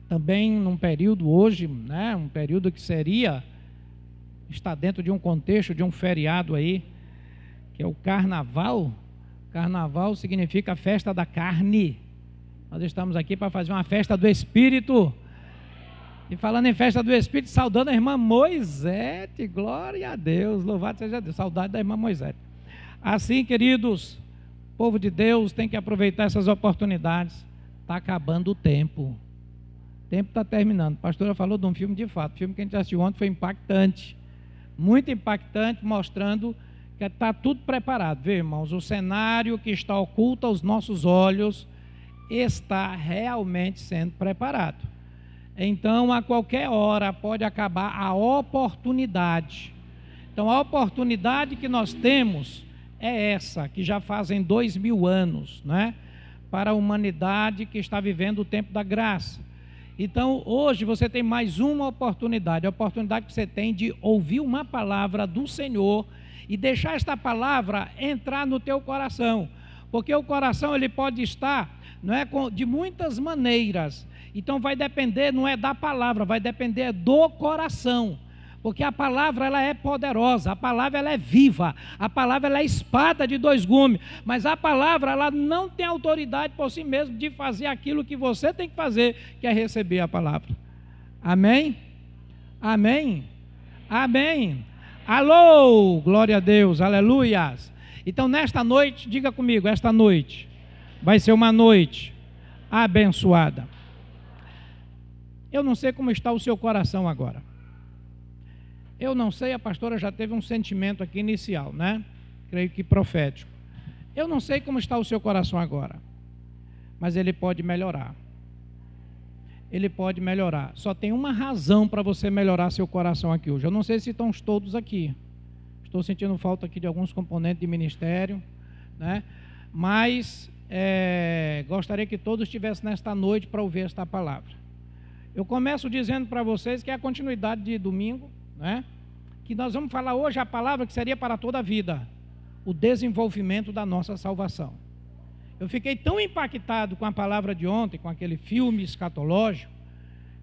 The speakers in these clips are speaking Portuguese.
também num período hoje, né, um período que está dentro de um contexto de um feriado aí, que é o Carnaval. Carnaval significa a festa da carne. Nós estamos aqui para fazer uma festa do Espírito. E falando em festa do Espírito, saudando a irmã Moisete, glória a Deus, louvado seja Deus, saudade da irmã Moisete. Assim, queridos, povo de Deus tem que aproveitar essas oportunidades. Está acabando o tempo. O tempo está terminando. A pastora falou de um filme de fato. O filme que a gente assistiu ontem foi impactante. Muito impactante, mostrando que está tudo preparado. Vê, irmãos, o cenário que está oculto aos nossos olhos está realmente sendo preparado. Então, a qualquer hora pode acabar a oportunidade. Então, a oportunidade que nós temos é essa, que já fazem 2000 anos, né? Para a humanidade que está vivendo o tempo da graça. Então, hoje você tem mais uma oportunidade, a oportunidade que você tem de ouvir uma palavra do Senhor e deixar esta palavra entrar no teu coração, porque o coração ele pode estar, não é, de muitas maneiras. Então vai depender, não é da palavra, vai depender do coração, porque a palavra ela é poderosa, a palavra ela é viva, a palavra ela é espada de dois gumes, mas a palavra ela não tem autoridade por si mesma de fazer aquilo que você tem que fazer, que é receber a palavra. Amém? Amém? Amém? Alô, glória a Deus, aleluias. Então nesta noite, diga comigo, esta noite vai ser uma noite abençoada. Eu não sei como está o seu coração agora. Eu não sei, a pastora já teve um sentimento aqui inicial, né? Creio que profético. Eu não sei como está o seu coração agora, mas ele pode melhorar. Ele pode melhorar. Só tem uma razão para você melhorar seu coração aqui hoje. Eu não sei se estão todos aqui. Estou sentindo falta aqui de alguns componentes de ministério, né? Mas gostaria que todos estivessem nesta noite para ouvir esta palavra. Eu começo dizendo para vocês que é a continuidade de domingo, né? Que nós vamos falar hoje a palavra que seria para toda a vida, o desenvolvimento da nossa salvação. Eu fiquei tão impactado com a palavra de ontem, com aquele filme escatológico,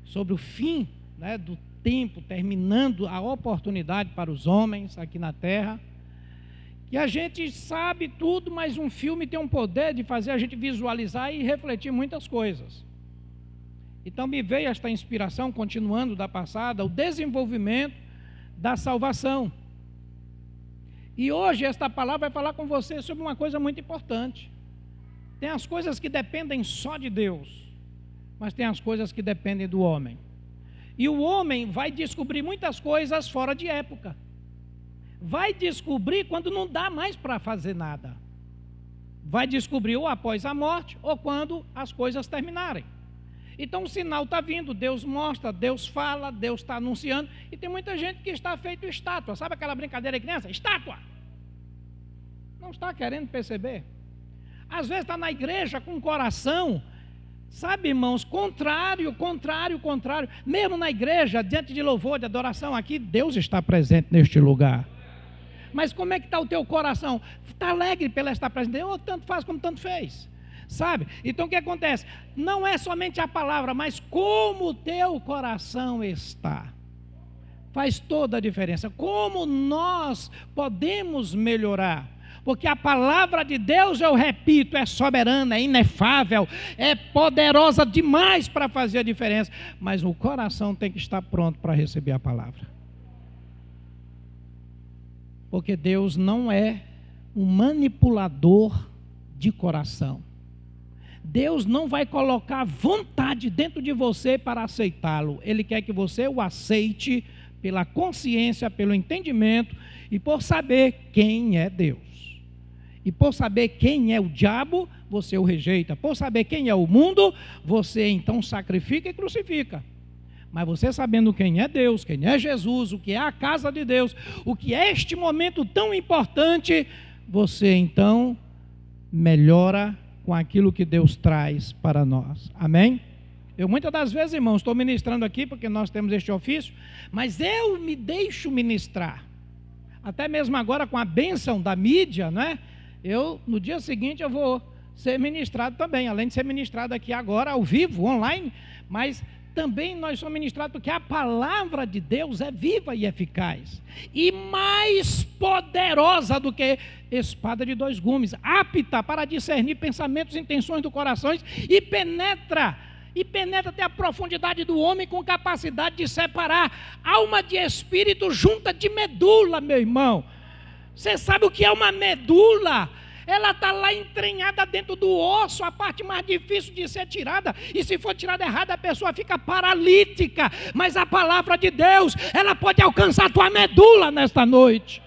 sobre o fim, né, do tempo, terminando a oportunidade para os homens aqui na terra, que a gente sabe tudo, mas um filme tem um poder de fazer a gente visualizar e refletir muitas coisas. Então me veio esta inspiração, continuando da passada, o desenvolvimento da salvação. E hoje esta palavra vai falar com você sobre uma coisa muito importante. Tem as coisas que dependem só de Deus, mas tem as coisas que dependem do homem. E o homem vai descobrir muitas coisas fora de época. Vai descobrir quando não dá mais para fazer nada. Vai descobrir ou após a morte, ou quando as coisas terminarem. Então o sinal está vindo, Deus mostra, Deus fala, Deus está anunciando, e tem muita gente que está feito estátua. Sabe aquela brincadeira de criança? Estátua! Não está querendo perceber. Às vezes está na igreja com o coração, sabe, irmãos, contrário. Mesmo na igreja, diante de louvor, de adoração, aqui Deus está presente neste lugar. Mas como é que está o teu coração? Está alegre pela estar presente? Ou tanto faz como tanto fez? Sabe? Então o que acontece? Não é somente a palavra, mas como o teu coração está. Faz toda a diferença. Como nós podemos melhorar? Porque a palavra de Deus, eu repito, é soberana, é inefável, é poderosa demais para fazer a diferença. Mas o coração tem que estar pronto para receber a palavra. Porque Deus não é um manipulador de coração. Deus não vai colocar vontade dentro de você para aceitá-lo. Ele quer que você o aceite pela consciência, pelo entendimento e por saber quem é Deus. E por saber quem é o diabo, você o rejeita. Por saber quem é o mundo, você então sacrifica e crucifica. Mas você sabendo quem é Deus, quem é Jesus, o que é a casa de Deus, o que é este momento tão importante, você então melhora com aquilo que Deus traz para nós. Amém? Eu muitas das vezes, irmãos, estou ministrando aqui porque nós temos este ofício, mas eu me deixo ministrar. Até mesmo agora com a bênção da mídia, né? No dia seguinte eu vou ser ministrado também, além de ser ministrado aqui agora ao vivo, online, mas também nós somos ministrados porque a palavra de Deus é viva e eficaz, e mais poderosa do que espada de dois gumes, apta para discernir pensamentos e intenções do coração, e penetra até a profundidade do homem, com capacidade de separar alma de espírito, junta de medula, meu irmão. Você sabe o que é uma medula? Ela está lá entranhada dentro do osso, a parte mais difícil de ser tirada, e se for tirada errada, a pessoa fica paralítica. Mas a palavra de Deus, ela pode alcançar a tua medula nesta noite,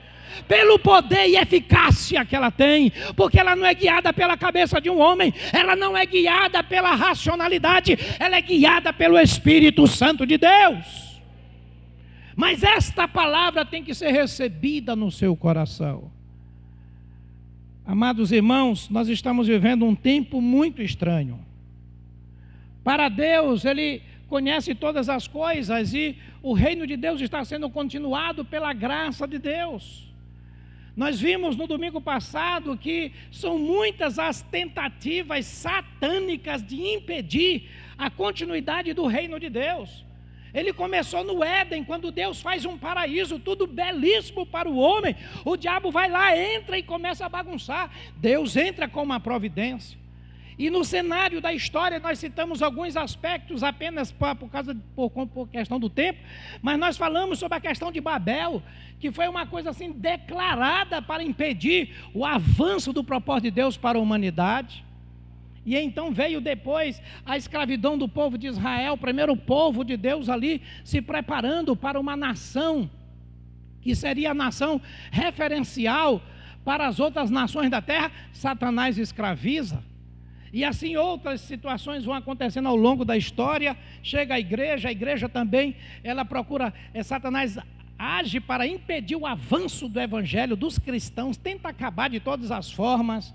pelo poder e eficácia que ela tem, porque ela não é guiada pela cabeça de um homem, ela não é guiada pela racionalidade, ela é guiada pelo Espírito Santo de Deus. Mas esta palavra tem que ser recebida no seu coração. Amados irmãos, nós estamos vivendo um tempo muito estranho. Para Deus, Ele conhece todas as coisas, e o reino de Deus está sendo continuado pela graça de Deus. Nós vimos no domingo passado que são muitas as tentativas satânicas de impedir a continuidade do reino de Deus. Ele começou no Éden, quando Deus faz um paraíso, tudo belíssimo para o homem. O diabo vai lá, entra e começa a bagunçar. Deus entra com uma providência. E no cenário da história nós citamos alguns aspectos apenas por questão do tempo, mas nós falamos sobre a questão de Babel, que foi uma coisa assim declarada para impedir o avanço do propósito de Deus para a humanidade. E então veio depois a escravidão do povo de Israel, o primeiro povo de Deus ali, se preparando para uma nação, que seria a nação referencial para as outras nações da terra. Satanás escraviza. E assim outras situações vão acontecendo ao longo da história. Chega a igreja também, ela procura, Satanás age para impedir o avanço do evangelho dos cristãos, tenta acabar de todas as formas.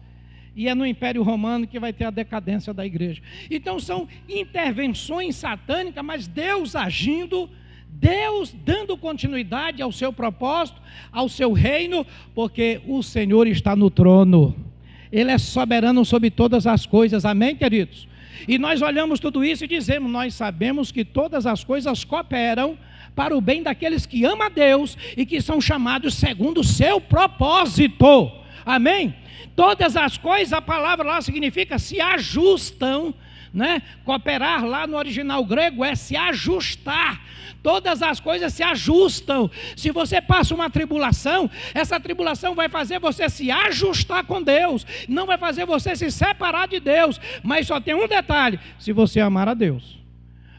E é no Império Romano que vai ter a decadência da igreja. Então são intervenções satânicas, mas Deus agindo, Deus dando continuidade ao seu propósito, ao seu reino, porque o Senhor está no trono. Ele é soberano sobre todas as coisas, amém, queridos? E nós olhamos tudo isso e dizemos, nós sabemos que todas as coisas cooperam para o bem daqueles que amam a Deus e que são chamados segundo o seu propósito, amém? Todas as coisas, a palavra lá significa se ajustam, né? Cooperar lá no original grego é se ajustar. Todas as coisas se ajustam. Se você passa uma tribulação, essa tribulação vai fazer você se ajustar com Deus, não vai fazer você se separar de Deus. Mas só tem um detalhe: se você amar a Deus.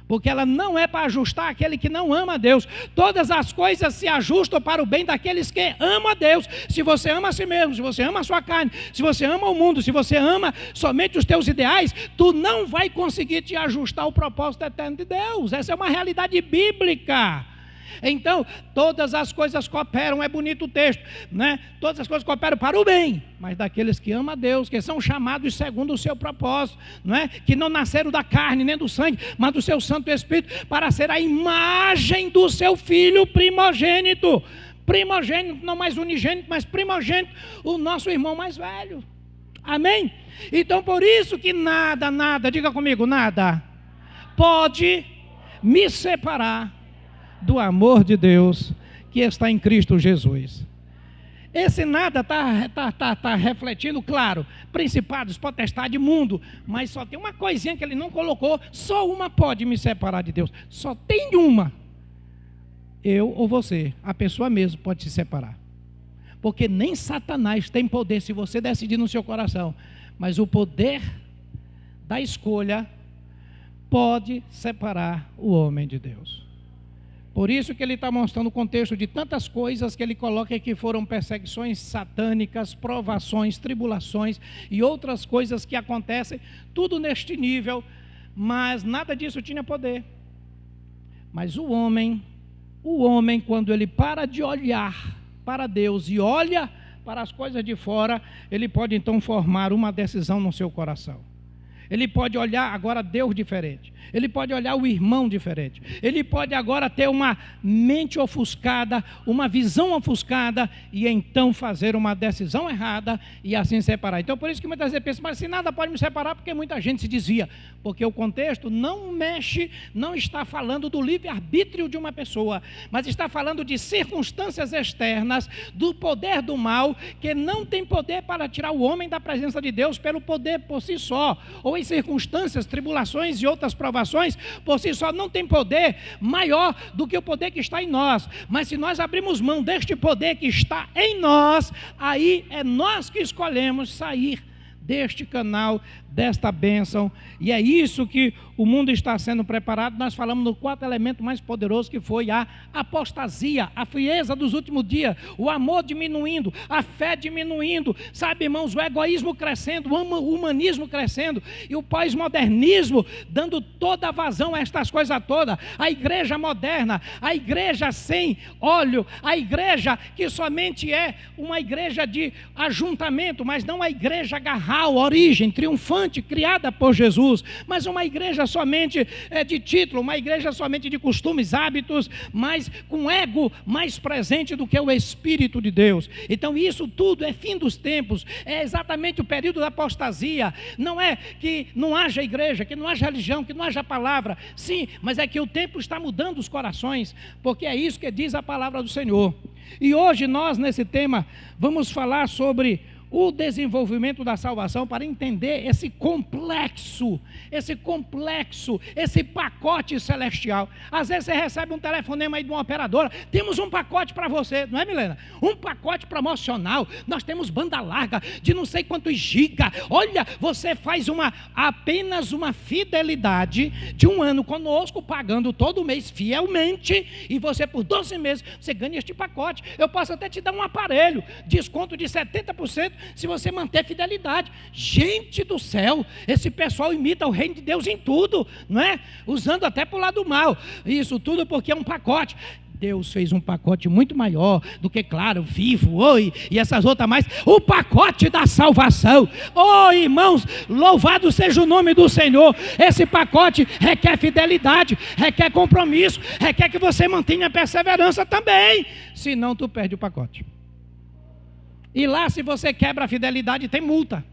Porque ela não é para ajustar aquele que não ama a Deus. Todas as coisas se ajustam para o bem daqueles que amam a Deus. Se você ama a si mesmo, se você ama a sua carne, se você ama o mundo, se você ama somente os teus ideais, tu não vai conseguir te ajustar ao propósito eterno de Deus. Essa é uma realidade bíblica. Então, todas as coisas cooperam, é bonito o texto, né? Todas as coisas cooperam para o bem, mas daqueles que amam a Deus, que são chamados segundo o seu propósito, não é? Que não nasceram da carne nem do sangue, mas do seu Santo Espírito, para ser a imagem do seu Filho primogênito. Primogênito, não mais unigênito, mas primogênito, o nosso irmão mais velho. Amém? Então, por isso que nada, diga comigo, nada pode me separar do amor de Deus que está em Cristo Jesus. Esse nada está refletindo, claro, principados, potestade, mundo, mas só tem uma coisinha que ele não colocou, só uma pode me separar de Deus, só tem uma. Eu ou você, a pessoa mesmo pode se separar, porque nem Satanás tem poder se você decidir no seu coração, mas o poder da escolha pode separar o homem de Deus. Por isso que ele está mostrando o contexto de tantas coisas que ele coloca que foram perseguições satânicas, provações, tribulações e outras coisas que acontecem, tudo neste nível, mas nada disso tinha poder. Mas o homem, quando ele para de olhar para Deus e olha para as coisas de fora, ele pode então formar uma decisão no seu coração. Ele pode olhar agora Deus diferente. Ele pode olhar o irmão diferente. Ele pode agora ter uma mente ofuscada, uma visão ofuscada, e então fazer uma decisão errada e assim separar. Então por isso que muitas vezes pensa, mas se nada pode me separar, porque muita gente se desvia. Porque o contexto não mexe, não está falando do livre-arbítrio de uma pessoa, mas está falando de circunstâncias externas, do poder do mal, que não tem poder para tirar o homem da presença de Deus pelo poder por si só, ou em circunstâncias, tribulações e outras provações, por si só não tem poder maior do que o poder que está em nós. Mas se nós abrimos mão deste poder que está em nós, aí é nós que escolhemos sair deste canal, desta bênção, e é isso que o mundo está sendo preparado. Nós falamos no quarto elemento mais poderoso, que foi a apostasia, a frieza dos últimos dias, o amor diminuindo, a fé diminuindo, sabe, irmãos, o egoísmo crescendo, o humanismo crescendo, e o pós-modernismo dando toda a vazão a estas coisas todas, a igreja moderna, a igreja sem óleo, a igreja que somente é uma igreja de ajuntamento, mas não a igreja garral, origem, triunfante, criada por Jesus, mas uma igreja somente de título, uma igreja somente de costumes, hábitos, mas com ego mais presente do que o Espírito de Deus. Então isso tudo é fim dos tempos, é exatamente o período da apostasia. Não é que não haja igreja, que não haja religião, que não haja palavra, sim, mas é que o tempo está mudando os corações, porque é isso que diz a palavra do Senhor. E hoje nós, nesse tema, vamos falar sobre o desenvolvimento da salvação, para entender esse complexo, esse pacote celestial. Às vezes você recebe um telefonema aí de uma operadora, temos um pacote para você, não é, Milena? Um pacote promocional, nós temos banda larga de não sei quantos giga. Olha, você faz apenas uma fidelidade de 1 ano conosco, pagando todo mês fielmente, e você por 12 meses, você ganha este pacote. Eu posso até te dar um aparelho, desconto de 70%, se você manter fidelidade. Gente do céu, esse pessoal imita o reino de Deus em tudo, não é? Usando até para o lado mal. Isso tudo porque é um pacote. Deus fez um pacote muito maior do que, claro, Vivo, Oi, e essas outras mais. O pacote da salvação. Oh, irmãos, louvado seja o nome do Senhor. Esse pacote requer fidelidade, requer compromisso, requer que você mantenha perseverança também, senão tu perde o pacote. E lá, se você quebra a fidelidade, tem multa.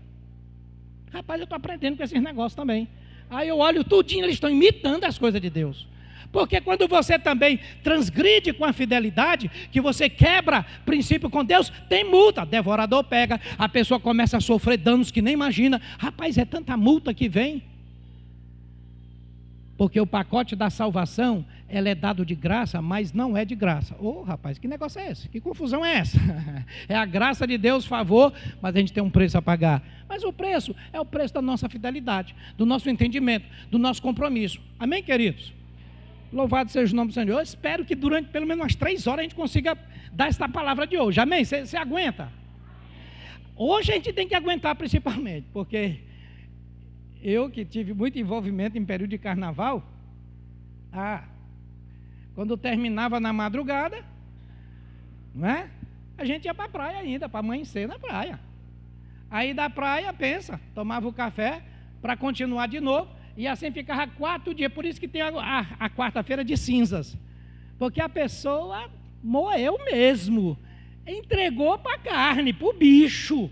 Rapaz, eu estou aprendendo com esses negócios também. Aí eu olho tudinho, eles estão imitando as coisas de Deus. Porque quando você também transgride com a fidelidade, que você quebra princípio com Deus, tem multa. Devorador pega, a pessoa começa a sofrer danos que nem imagina. Rapaz, é tanta multa que vem. Porque o pacote da salvação, ela é dado de graça, mas não é de graça. Ô, rapaz, que negócio é esse? Que confusão é essa? É a graça de Deus, favor, mas a gente tem um preço a pagar. Mas o preço é o preço da nossa fidelidade, do nosso entendimento, do nosso compromisso. Amém, queridos? Louvado seja o nome do Senhor. Eu espero que durante pelo menos umas 3 horas a gente consiga dar esta palavra de hoje. Amém? Você aguenta? Hoje a gente tem que aguentar principalmente, porque eu que tive muito envolvimento em período de carnaval, quando terminava na madrugada, não é? A gente ia para a praia ainda, para amanhecer na praia. Aí da praia, pensa, tomava o café para continuar de novo, e assim ficava 4 dias. Por isso que tem a quarta-feira de cinzas, porque a pessoa moeu mesmo, entregou para a carne, para o bicho.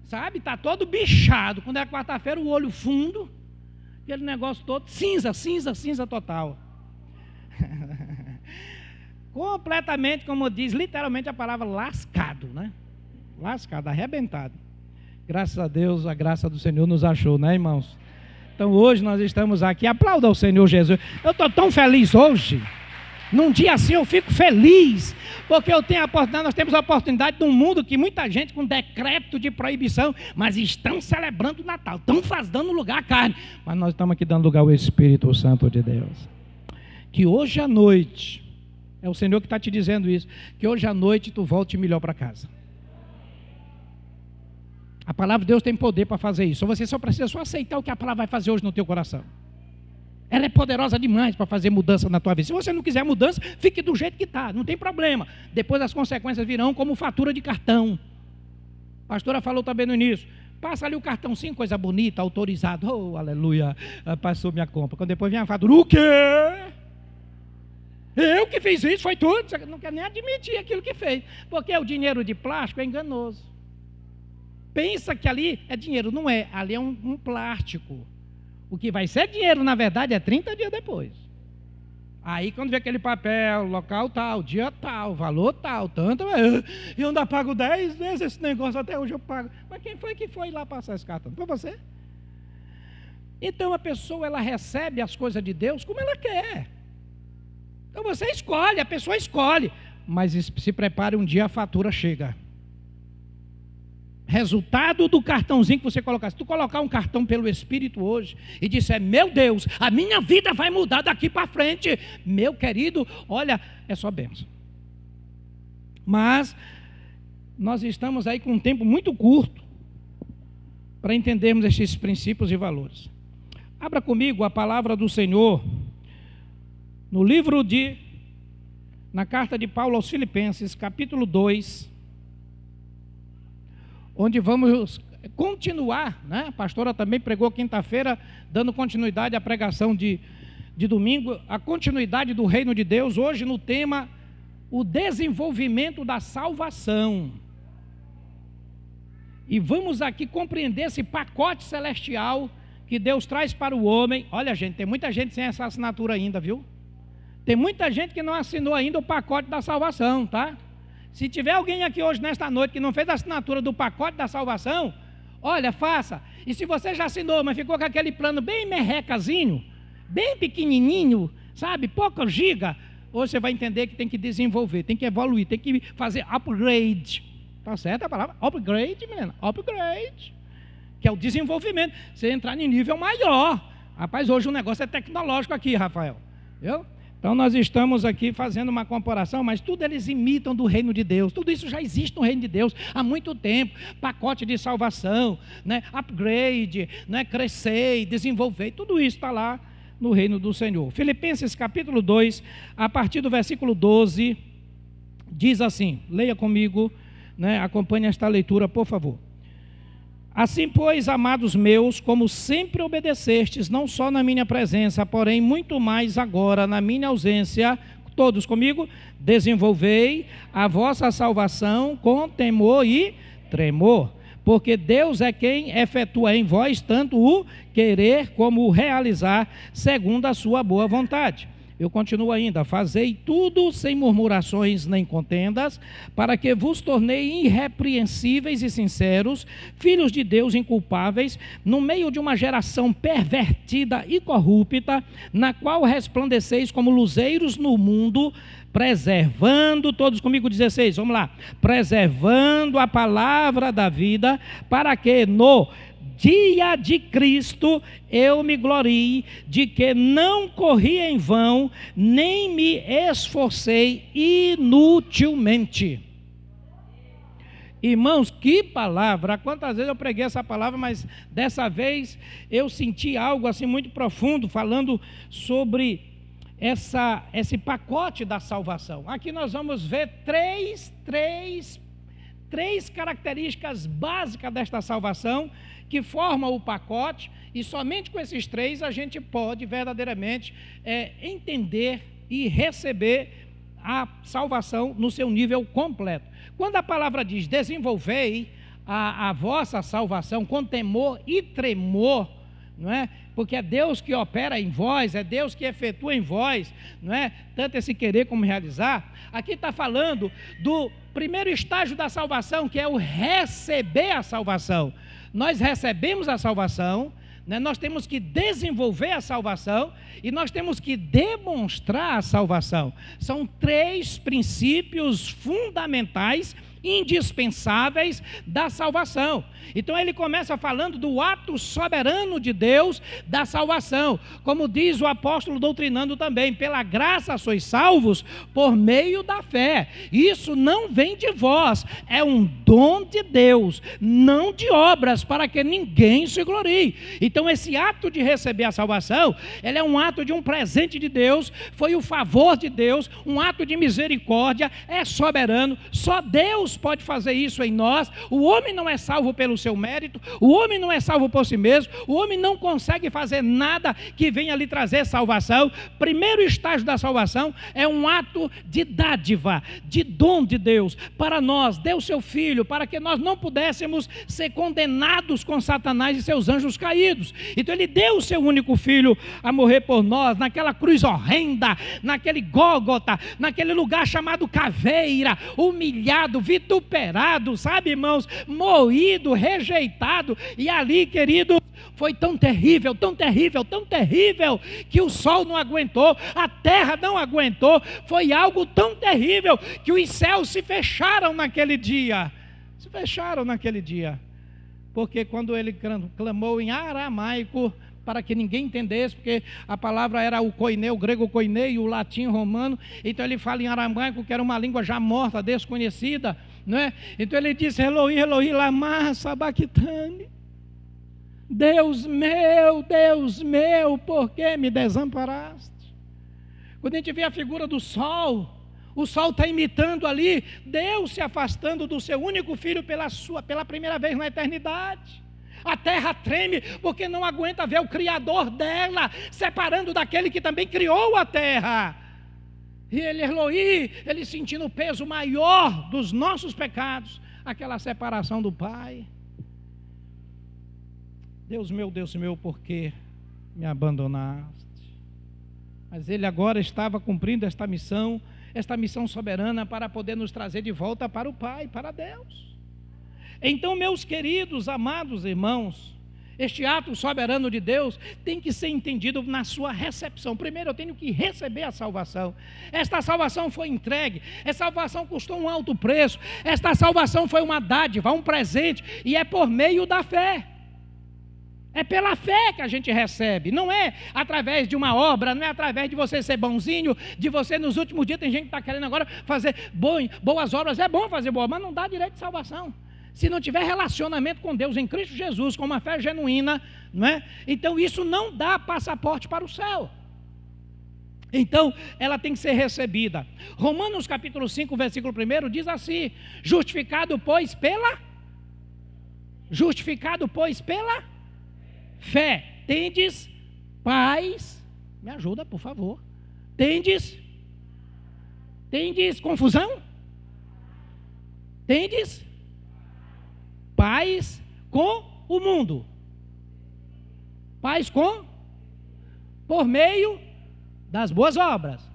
Sabe, está todo bichado. Quando é quarta-feira, o olho fundo, aquele negócio todo, cinza total. Completamente, como diz literalmente a palavra, lascado, né? Lascado, arrebentado. Graças a Deus, a graça do Senhor nos achou, né, irmãos? Então hoje nós estamos aqui, aplauda ao Senhor Jesus. Eu estou tão feliz hoje. Num dia assim eu fico feliz, porque nós temos a oportunidade num mundo que muita gente com decreto de proibição, mas estão celebrando o Natal, estão dando lugar à carne, mas nós estamos aqui dando lugar ao Espírito Santo de Deus. Que hoje à noite, é o Senhor que está te dizendo isso, que hoje à noite tu volte melhor para casa. A palavra de Deus tem poder para fazer isso, você só precisa aceitar o que a palavra vai fazer hoje no teu coração. Ela é poderosa demais para fazer mudança na tua vida. Se você não quiser mudança, fique do jeito que está, não tem problema. Depois as consequências virão como fatura de cartão. A pastora falou também no início, Passa ali o cartãozinho, coisa bonita, autorizado. Oh, aleluia, passou minha compra. Quando depois vem a fatura, o quê? Eu que fiz isso, foi tudo. Você não quer nem admitir aquilo que fez. Porque o dinheiro de plástico é enganoso. Pensa que ali é dinheiro, não é. Ali é um plástico. O que vai ser dinheiro, na verdade, é 30 dias depois. Aí quando vê aquele papel, local tal, dia tal, valor tal, tanto, eu ainda pago 10 vezes esse negócio, até hoje eu pago. Mas quem foi que foi lá passar esse cartão? Foi você? Então a pessoa, ela recebe as coisas de Deus como ela quer. Então você escolhe, a pessoa escolhe. Mas se prepare, um dia a fatura chega. Resultado do cartãozinho que você colocar. Se tu colocar um cartão pelo Espírito hoje e disser, meu Deus, a minha vida vai mudar daqui para frente, meu querido, olha, é só bênção. Mas nós estamos aí com um tempo muito curto para entendermos esses princípios e valores. Abra comigo a palavra do Senhor no livro na carta de Paulo aos Filipenses, capítulo 2, onde vamos continuar, né? A pastora também pregou quinta-feira, dando continuidade à pregação de domingo, a continuidade do reino de Deus, hoje no tema, o desenvolvimento da salvação. E vamos aqui compreender esse pacote celestial que Deus traz para o homem. Olha, gente, tem muita gente sem essa assinatura ainda, viu? Tem muita gente que não assinou ainda o pacote da salvação, tá? Se tiver alguém aqui hoje, nesta noite, que não fez a assinatura do pacote da salvação, olha, faça. E se você já assinou, mas ficou com aquele plano bem merrecazinho, bem pequenininho, sabe, pouco giga, hoje você vai entender que tem que desenvolver, tem que evoluir, tem que fazer upgrade. Tá certo a palavra? Upgrade, menina, upgrade. Que é o desenvolvimento, você entrar em nível maior. Rapaz, hoje o negócio é tecnológico aqui, Rafael. Viu? Então nós estamos aqui fazendo uma comparação, mas tudo eles imitam do reino de Deus. Tudo isso já existe no reino de Deus há muito tempo. Pacote de salvação, né? Upgrade, né? Crescer, desenvolver, tudo isso está lá no reino do Senhor. Filipenses capítulo 2, a partir do versículo 12, diz assim, leia comigo, né? Acompanhe esta leitura, por favor. Assim, pois, amados meus, como sempre obedecestes, não só na minha presença, porém muito mais agora na minha ausência, todos comigo, desenvolvei a vossa salvação com temor e tremor, porque Deus é quem efetua em vós tanto o querer como o realizar, segundo a sua boa vontade. Eu continuo ainda, fazei tudo sem murmurações nem contendas, para que vos tornei irrepreensíveis e sinceros, filhos de Deus inculpáveis, no meio de uma geração pervertida e corrupta, na qual resplandeceis como luzeiros no mundo, preservando, todos comigo 16, vamos lá, preservando a palavra da vida, para que no dia de Cristo eu me glorie de que não corri em vão, nem me esforcei inutilmente. Irmãos, que palavra! Quantas vezes eu preguei essa palavra, mas dessa vez eu senti algo assim muito profundo, falando sobre esse pacote da salvação. Aqui nós vamos ver três características básicas desta salvação, que formam o pacote, e somente com esses três a gente pode verdadeiramente entender e receber a salvação no seu nível completo. Quando a palavra diz desenvolvei a vossa salvação com temor e tremor, não é? Porque é Deus que opera em vós, é Deus que efetua em vós, não é? Tanto esse querer como realizar. Aqui está falando do primeiro estágio da salvação, que é o receber a salvação. Nós recebemos a salvação, né? Nós temos que desenvolver a salvação e nós temos que demonstrar a salvação. São três princípios fundamentais, indispensáveis da salvação. Então ele começa falando do ato soberano de Deus da salvação, como diz o apóstolo doutrinando também, pela graça sois salvos por meio da fé. Isso não vem de vós, é um dom de Deus, não de obras, para que ninguém se glorie. Então esse ato de receber a salvação, ele é um ato de um presente de Deus, foi o favor de Deus, um ato de misericórdia, é soberano, só Deus Deus pode fazer isso em nós. O homem não é salvo pelo seu mérito, o homem não é salvo por si mesmo, o homem não consegue fazer nada que venha lhe trazer salvação. Primeiro estágio da salvação é um ato de dádiva, de dom de Deus para nós. Deu seu Filho para que nós não pudéssemos ser condenados com Satanás e seus anjos caídos. Então ele deu o seu único Filho a morrer por nós, naquela cruz horrenda, naquele Gólgota, naquele lugar chamado caveira, humilhado, vituperado, sabe, irmãos, moído, rejeitado. E ali, querido, foi tão terrível, tão terrível, tão terrível, que o sol não aguentou, a terra não aguentou. Foi algo tão terrível que os céus se fecharam naquele dia. Se fecharam naquele dia. Porque quando ele clamou em aramaico, para que ninguém entendesse, porque a palavra era o koiné, o grego koiné e o latim romano. Então ele fala em aramaico, que era uma língua já morta, desconhecida, não é? Então ele disse: Eloi, Eloi, lama sabachthani. Deus meu, por que me desamparaste? Quando a gente vê a figura do sol, o sol está imitando ali Deus se afastando do seu único filho pela primeira vez na eternidade. A terra treme porque não aguenta ver o Criador dela separando daquele que também criou a terra. E ele, Eloi, ele sentindo o peso maior dos nossos pecados, aquela separação do Pai. Deus meu, por que me abandonaste? Mas ele agora estava cumprindo esta missão soberana para poder nos trazer de volta para o Pai, para Deus. Então, meus queridos, amados irmãos, este ato soberano de Deus tem que ser entendido na sua recepção. Primeiro eu tenho que receber a salvação. Esta salvação foi entregue, essa salvação custou um alto preço, esta salvação foi uma dádiva, um presente, e é por meio da fé. É pela fé que a gente recebe, não é através de uma obra, não é através de você ser bonzinho, de você nos últimos dias. Tem gente que está querendo agora fazer boas obras. É bom fazer boas, mas não dá direito de salvação. Se não tiver relacionamento com Deus em Cristo Jesus, com uma fé genuína, não é? Então isso não dá passaporte para o céu. Então ela tem que ser recebida. Romanos capítulo 5, versículo 1 diz assim: justificado pois pela fé, tendes paz. Me ajuda, por favor. Tendes confusão? Tendes paz com o mundo. Paz por meio das boas obras,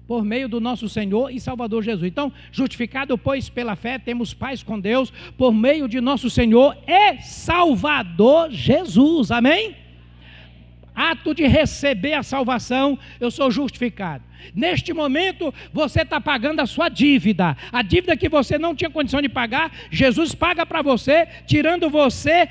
por meio do nosso Senhor e Salvador Jesus. Então, justificado pois pela fé, temos paz com Deus por meio de nosso Senhor e Salvador Jesus. Amém? Ato de receber a salvação, eu sou justificado. Neste momento você está pagando a sua dívida, a dívida que você não tinha condição de pagar. Jesus paga para você, tirando você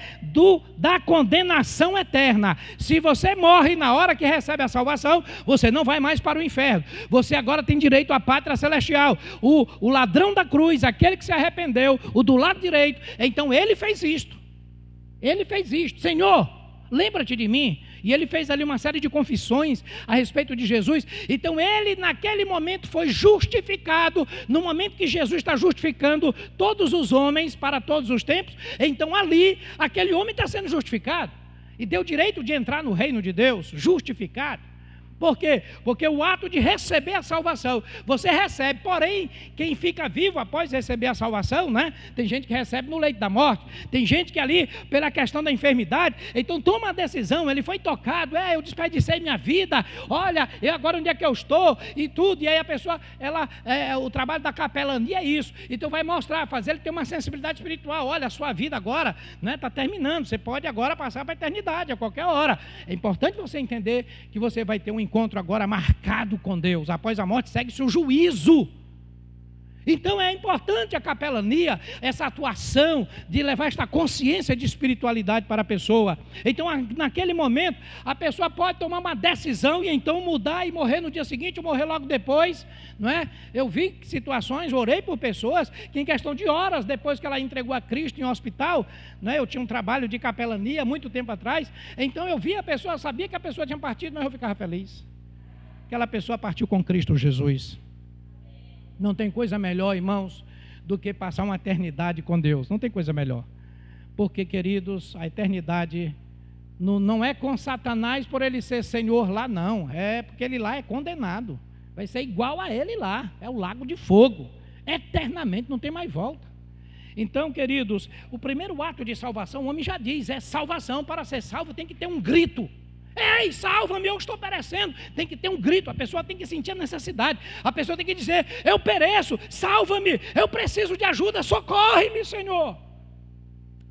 da condenação eterna. Se você morre na hora que recebe a salvação, você não vai mais para o inferno, você agora tem direito à pátria celestial. O ladrão da cruz, aquele que se arrependeu, o do lado direito, então ele fez isto, Senhor, lembra-te de mim. E ele fez ali uma série de confissões a respeito de Jesus. Então ele naquele momento foi justificado. No momento que Jesus está justificando todos os homens para todos os tempos, então ali aquele homem está sendo justificado e deu direito de entrar no reino de Deus, justificado. Por quê? Porque o ato de receber a salvação, você recebe, porém, quem fica vivo após receber a salvação, né? Tem gente que recebe no leito da morte, tem gente que ali, pela questão da enfermidade, então toma a decisão, ele foi tocado, eu desperdicei minha vida, olha, agora onde é que eu estou, e tudo, e aí a pessoa, o trabalho da capelania é isso, então vai mostrar, fazer ele ter uma sensibilidade espiritual. Olha, a sua vida agora, né, está terminando, você pode agora passar para a eternidade, a qualquer hora. É importante você entender que você vai ter um encontro agora marcado com Deus. Após a morte segue-se o juízo. Então é importante a capelania, essa atuação de levar esta consciência de espiritualidade para a pessoa. Então naquele momento a pessoa pode tomar uma decisão e então mudar e morrer no dia seguinte ou morrer logo depois, não é? Eu vi situações, orei por pessoas que em questão de horas depois que ela entregou a Cristo em um hospital, não é? Eu tinha um trabalho de capelania muito tempo atrás, então eu vi a pessoa, sabia que a pessoa tinha partido, mas eu ficava feliz. Aquela pessoa partiu com Cristo Jesus. Não tem coisa melhor, irmãos, do que passar uma eternidade com Deus. Não tem coisa melhor. Porque, queridos, a eternidade não é com Satanás por ele ser Senhor lá, não. É porque ele lá é condenado. Vai ser igual a ele lá. É o lago de fogo. Eternamente, não tem mais volta. Então, queridos, o primeiro ato de salvação, o homem já diz, é salvação. Para ser salvo tem que ter um grito. Ei, salva-me, eu estou perecendo. Tem que ter um grito, a pessoa tem que sentir a necessidade. A pessoa tem que dizer, eu pereço, salva-me, eu preciso de ajuda, socorre-me, Senhor.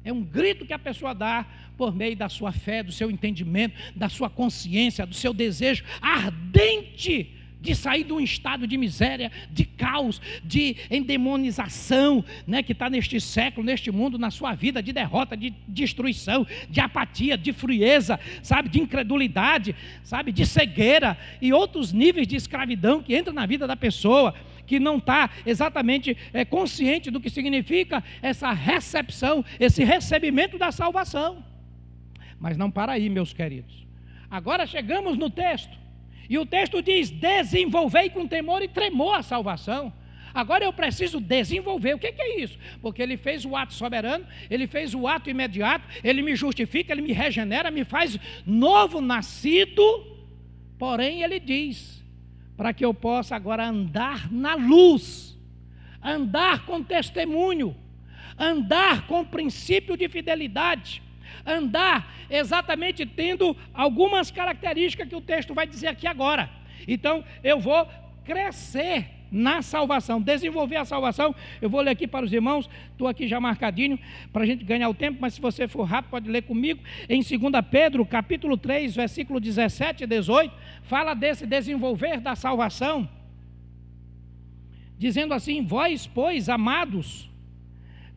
É um grito que a pessoa dá por meio da sua fé, do seu entendimento, da sua consciência, do seu desejo ardente de sair de um estado de miséria, de caos, de endemonização, né, que está neste século, neste mundo, na sua vida, de derrota, de destruição, de apatia, de frieza, sabe, de incredulidade, sabe, de cegueira e outros níveis de escravidão que entram na vida da pessoa, que não está exatamente consciente do que significa essa recepção, esse recebimento da salvação. Mas não para aí, meus queridos. Agora chegamos no texto. E o texto diz, desenvolvei com temor e tremor a salvação. Agora eu preciso desenvolver. O que é isso? Porque ele fez o ato soberano, ele fez o ato imediato, ele me justifica, ele me regenera, me faz novo nascido. Porém ele diz, para que eu possa agora andar na luz, andar com testemunho, andar com princípio de fidelidade, andar exatamente tendo algumas características que o texto vai dizer aqui agora. Então eu vou crescer na salvação, desenvolver a salvação. Eu vou ler aqui para os irmãos, estou aqui já marcadinho para a gente ganhar o tempo, mas se você for rápido pode ler comigo. Em 2 Pedro capítulo 3 versículo 17 e 18 fala desse desenvolver da salvação, dizendo assim, vós pois amados,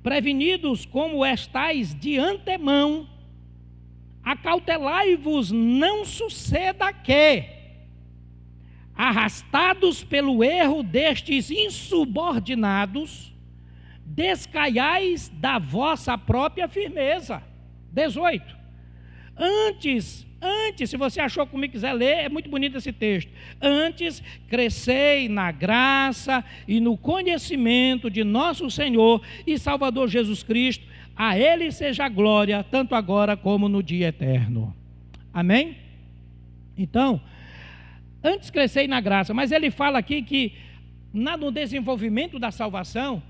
prevenidos como estáis de antemão, acautelai-vos, não suceda que, arrastados pelo erro destes insubordinados, descaiais da vossa própria firmeza. 18. Antes, se você achou comigo e quiser ler, é muito bonito esse texto. Antes, crescei na graça e no conhecimento de nosso Senhor e Salvador Jesus Cristo. A Ele seja a glória, tanto agora como no dia eterno. Amém? Então, antes crescei na graça, mas ele fala aqui que no desenvolvimento da salvação,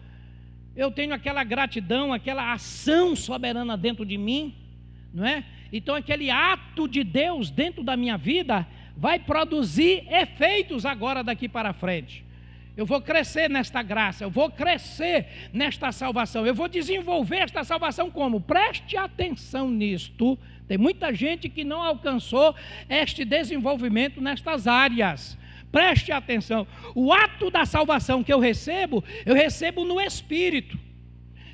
eu tenho aquela gratidão, aquela ação soberana dentro de mim, não é? Então aquele ato de Deus dentro da minha vida vai produzir efeitos agora daqui para frente. Eu vou crescer nesta graça, eu vou crescer nesta salvação, eu vou desenvolver esta salvação como? Preste atenção nisto. Tem muita gente que não alcançou este desenvolvimento nestas áreas. Preste atenção. O ato da salvação que eu recebo no Espírito.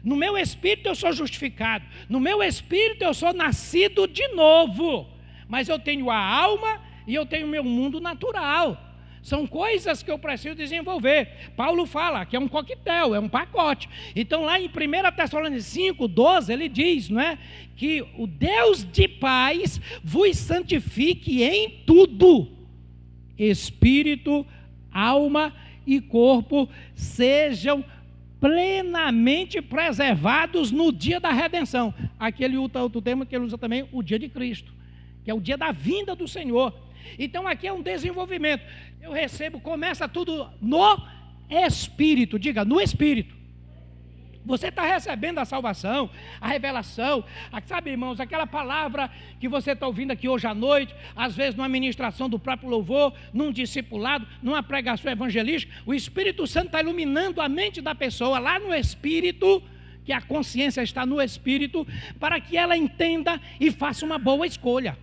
No meu espírito eu sou justificado, no meu espírito eu sou nascido de novo. Mas eu tenho a alma e eu tenho o meu mundo natural. São coisas que eu preciso desenvolver. Paulo fala que é um coquetel, é um pacote. Então lá em 1 Tessalonicenses 5:12 ele diz, não é? Que o Deus de paz vos santifique em tudo. Espírito, alma e corpo sejam plenamente preservados no dia da redenção. Aqui ele usa outro termo que ele usa também, o dia de Cristo, que é o dia da vinda do Senhor. Então aqui é um desenvolvimento. Eu recebo, começa tudo no Espírito. Diga, no Espírito. Você está recebendo a salvação, a revelação, sabe, irmãos, aquela palavra que você está ouvindo aqui hoje à noite, às vezes numa ministração do próprio louvor, num discipulado, numa pregação evangelística, o Espírito Santo está iluminando a mente da pessoa lá no Espírito, que a consciência está no Espírito, para que ela entenda e faça uma boa escolha.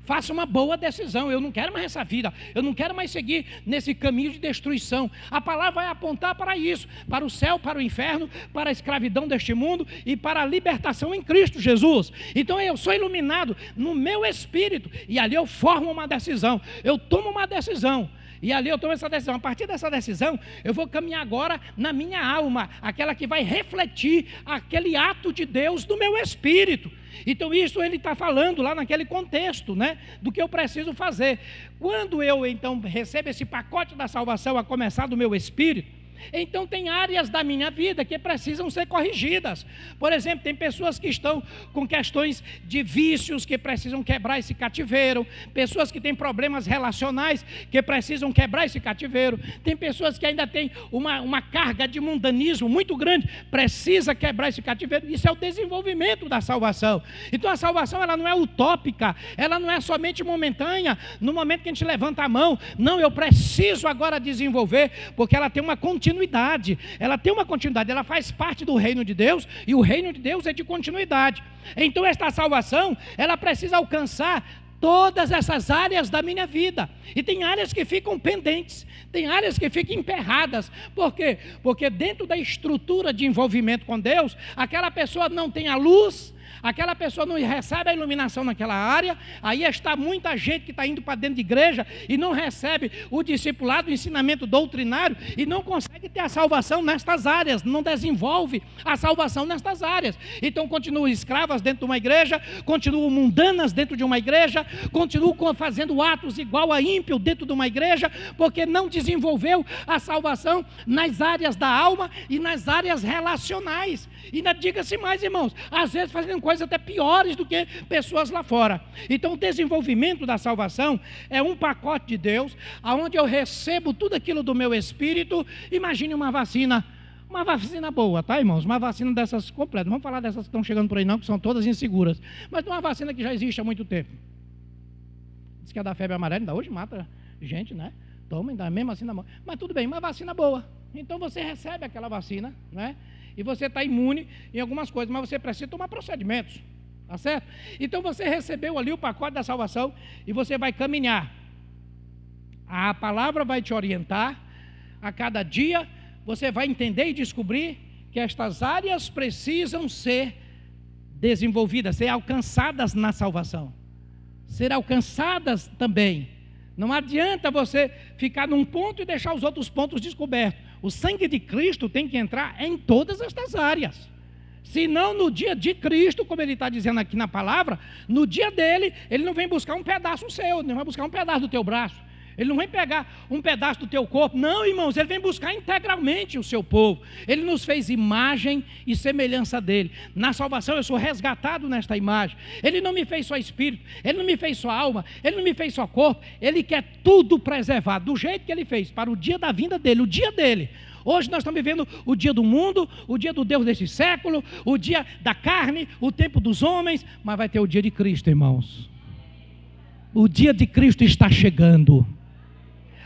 Faça uma boa decisão. Eu não quero mais essa vida, eu não quero mais seguir nesse caminho de destruição. A palavra vai apontar para isso, para o céu, para o inferno, para a escravidão deste mundo e para a libertação em Cristo Jesus. Então eu sou iluminado no meu espírito e ali eu formo uma decisão, eu tomo uma decisão. E ali eu tomo essa decisão. A partir dessa decisão, eu vou caminhar agora na minha alma, aquela que vai refletir aquele ato de Deus do meu espírito. Então isso ele está falando lá naquele contexto, né, do que eu preciso fazer. Quando eu então recebo esse pacote da salvação a começar do meu espírito, Então tem áreas da minha vida que precisam ser corrigidas. Por exemplo, tem pessoas que estão com questões de vícios que precisam quebrar esse cativeiro, pessoas que têm problemas relacionais que precisam quebrar esse cativeiro, tem pessoas que ainda têm uma carga de mundanismo muito grande, precisa quebrar esse cativeiro. Isso é o desenvolvimento da salvação. Então a salvação, ela não é utópica, ela não é somente momentânea, no momento que a gente levanta a mão. Não, eu preciso agora desenvolver, porque ela tem uma continuidade, ela faz parte do reino de Deus, e o reino de Deus é de continuidade. Então esta salvação, ela precisa alcançar todas essas áreas da minha vida, e tem áreas que ficam pendentes, tem áreas que ficam emperradas. Por quê? Porque dentro da estrutura de envolvimento com Deus, aquela pessoa não tem a luz, aquela pessoa não recebe a iluminação naquela área. Aí está muita gente que está indo para dentro de igreja e não recebe o discipulado, o ensinamento doutrinário, e não consegue ter a salvação nestas áreas, não desenvolve a salvação nestas áreas. Então continuam escravas dentro de uma igreja, continuam mundanas dentro de uma igreja, continuam fazendo atos igual a ímpio dentro de uma igreja, porque não desenvolveu a salvação nas áreas da alma e nas áreas relacionais. E ainda diga-se mais, irmãos, às vezes fazendo coisas até piores do que pessoas lá fora. Então o desenvolvimento da salvação é um pacote de Deus, onde eu recebo tudo aquilo do meu espírito. Imagine uma vacina boa, tá, irmãos? Uma vacina dessas completas. Não vamos falar dessas que estão chegando por aí não, que são todas inseguras, mas uma vacina que já existe há muito tempo. Diz que é da febre amarela, ainda hoje mata gente, né? Toma, ainda mesmo assim na mão. Mas tudo bem, uma vacina boa. Então você recebe aquela vacina, né? E você está imune em algumas coisas, mas você precisa tomar procedimentos, tá certo? Então você recebeu ali o pacote da salvação e você vai caminhar. A palavra vai te orientar. A cada dia você vai entender e descobrir que estas áreas precisam ser desenvolvidas, ser alcançadas na salvação, ser alcançadas também. Não adianta você ficar num ponto e deixar os outros pontos descobertos. O sangue de Cristo tem que entrar em todas estas áreas. Senão, no dia de Cristo, como ele está dizendo aqui na palavra, no dia dele, ele não vem buscar um pedaço seu, não vai buscar um pedaço do teu braço, ele não vem pegar um pedaço do teu corpo. Não, irmãos, ele vem buscar integralmente o seu povo. Ele nos fez imagem e semelhança dele. Na salvação eu sou resgatado nesta imagem. Ele não me fez só espírito, ele não me fez só alma, ele não me fez só corpo. Ele quer tudo preservado, do jeito que ele fez, para o dia da vinda dele, o dia dele. Hoje nós estamos vivendo o dia do mundo, o dia do Deus desse século, o dia da carne, o tempo dos homens, mas vai ter o dia de Cristo, irmãos. O dia de Cristo está chegando.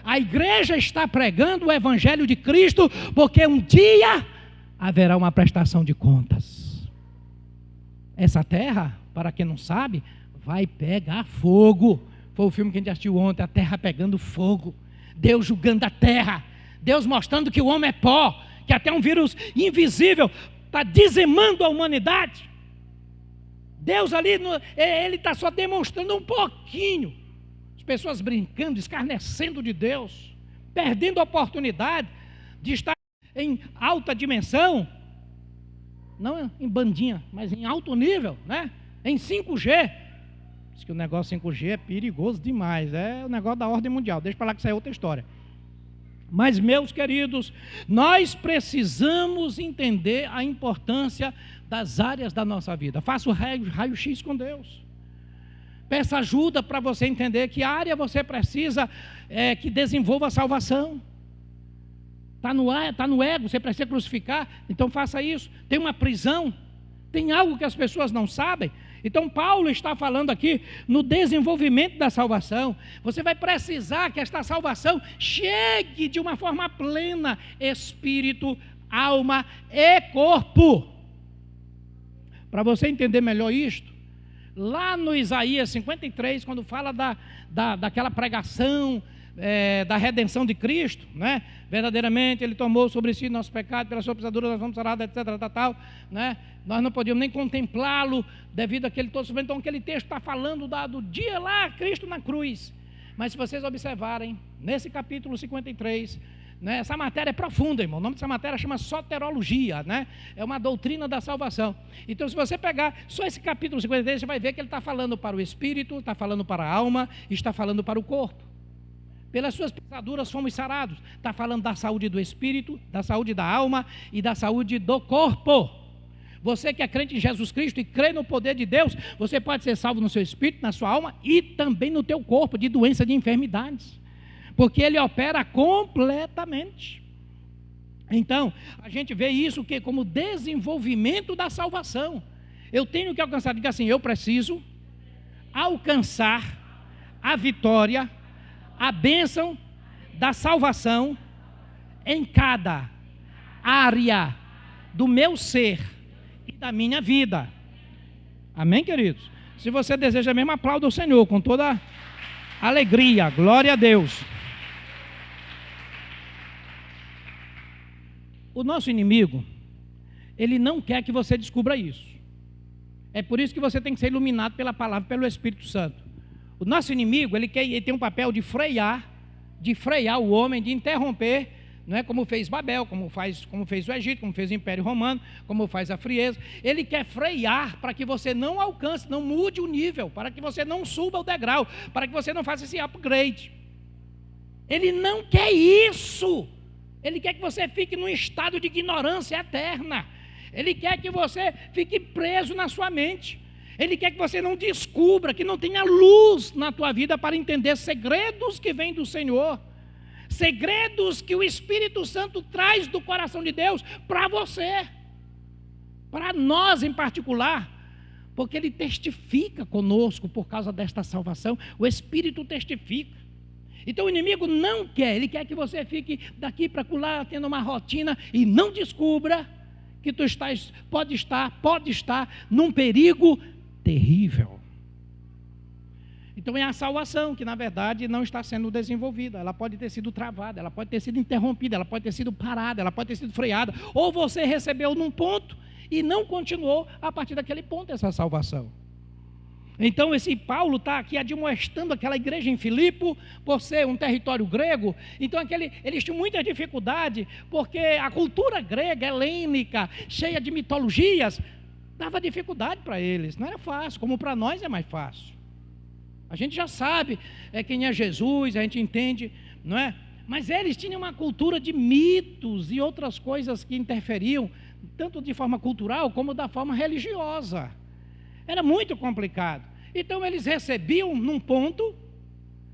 A igreja está pregando o evangelho de Cristo, porque um dia haverá uma prestação de contas. Essa terra, para quem não sabe, vai pegar fogo. Foi o filme que a gente assistiu ontem, a terra pegando fogo. Deus julgando a terra, Deus mostrando que o homem é pó, que até um vírus invisível está dizimando a humanidade. Deus ali, ele está só demonstrando um pouquinho. Pessoas brincando, escarnecendo de Deus, perdendo a oportunidade de estar em alta dimensão, não em bandinha, mas em alto nível, né? Em 5G. Diz que o negócio 5G é perigoso demais, é o negócio da ordem mundial. Deixa para lá que isso é outra história. Mas, meus queridos, nós precisamos entender a importância das áreas da nossa vida. Faça o raio-x com Deus. Peça ajuda para você entender que área você precisa que desenvolva a salvação. Está no ego, você precisa crucificar, então faça isso. Tem uma prisão, tem algo que as pessoas não sabem. Então Paulo está falando aqui no desenvolvimento da salvação. Você vai precisar que esta salvação chegue de uma forma plena, espírito, alma e corpo. Para você entender melhor isto, lá no Isaías 53, quando fala daquela pregação da redenção de Cristo, né? Verdadeiramente Ele tomou sobre si nosso pecado, pela sua pisadura nós vamos sarar, etc, tal, né? Nós não podíamos nem contemplá-lo devido àquele todo sofrimento. Então aquele texto está falando do dia lá, Cristo na cruz. Mas se vocês observarem, nesse capítulo 53, né, essa matéria é profunda, irmão. O nome dessa matéria chama soterologia, né? É uma doutrina da salvação. Então, se você pegar só esse capítulo 53, você vai ver que ele está falando para o espírito, está falando para a alma, está falando para o corpo. Pelas suas pisaduras fomos sarados. Está falando da saúde do espírito, da saúde da alma e da saúde do corpo. Você que é crente em Jesus Cristo e crê no poder de Deus, você pode ser salvo no seu espírito, na sua alma e também no teu corpo, de doença, de enfermidades. Porque Ele opera completamente. Então, a gente vê isso que como desenvolvimento da salvação. Eu tenho que alcançar, diga assim, eu preciso alcançar a vitória, a bênção da salvação em cada área do meu ser e da minha vida. Amém, queridos? Se você deseja mesmo, aplauda o Senhor com toda alegria, glória a Deus. O nosso inimigo, ele não quer que você descubra isso. É por isso que você tem que ser iluminado pela palavra, pelo Espírito Santo. O nosso inimigo, ele tem um papel de frear o homem, de interromper, não é, como fez Babel, como fez o Egito, como fez o Império Romano, como faz a frieza. Ele quer frear para que você não alcance, não mude o nível, para que você não suba o degrau, para que você não faça esse upgrade. Ele não quer isso. Ele quer que você fique num estado de ignorância eterna. Ele quer que você fique preso na sua mente. Ele quer que você não descubra, que não tenha luz na tua vida para entender segredos que vêm do Senhor. Segredos que o Espírito Santo traz do coração de Deus para você. Para nós em particular. Porque Ele testifica conosco por causa desta salvação. O Espírito testifica. Então o inimigo não quer. Ele quer que você fique daqui para lá tendo uma rotina e não descubra que tu pode estar num perigo terrível. Então é a salvação que na verdade não está sendo desenvolvida. Ela pode ter sido travada, ela pode ter sido interrompida, ela pode ter sido parada, ela pode ter sido freada. Ou você recebeu num ponto e não continuou a partir daquele ponto essa salvação. Então esse Paulo está aqui admoestando aquela igreja em Filipe, por ser um território grego. Então eles tinham muita dificuldade, porque a cultura grega, helênica, cheia de mitologias, dava dificuldade para eles. Não era fácil, como para nós é mais fácil. A gente já sabe quem é Jesus, a gente entende, não é? Mas eles tinham uma cultura de mitos e outras coisas que interferiam, tanto de forma cultural como da forma religiosa. Era muito complicado. Então eles recebiam num ponto,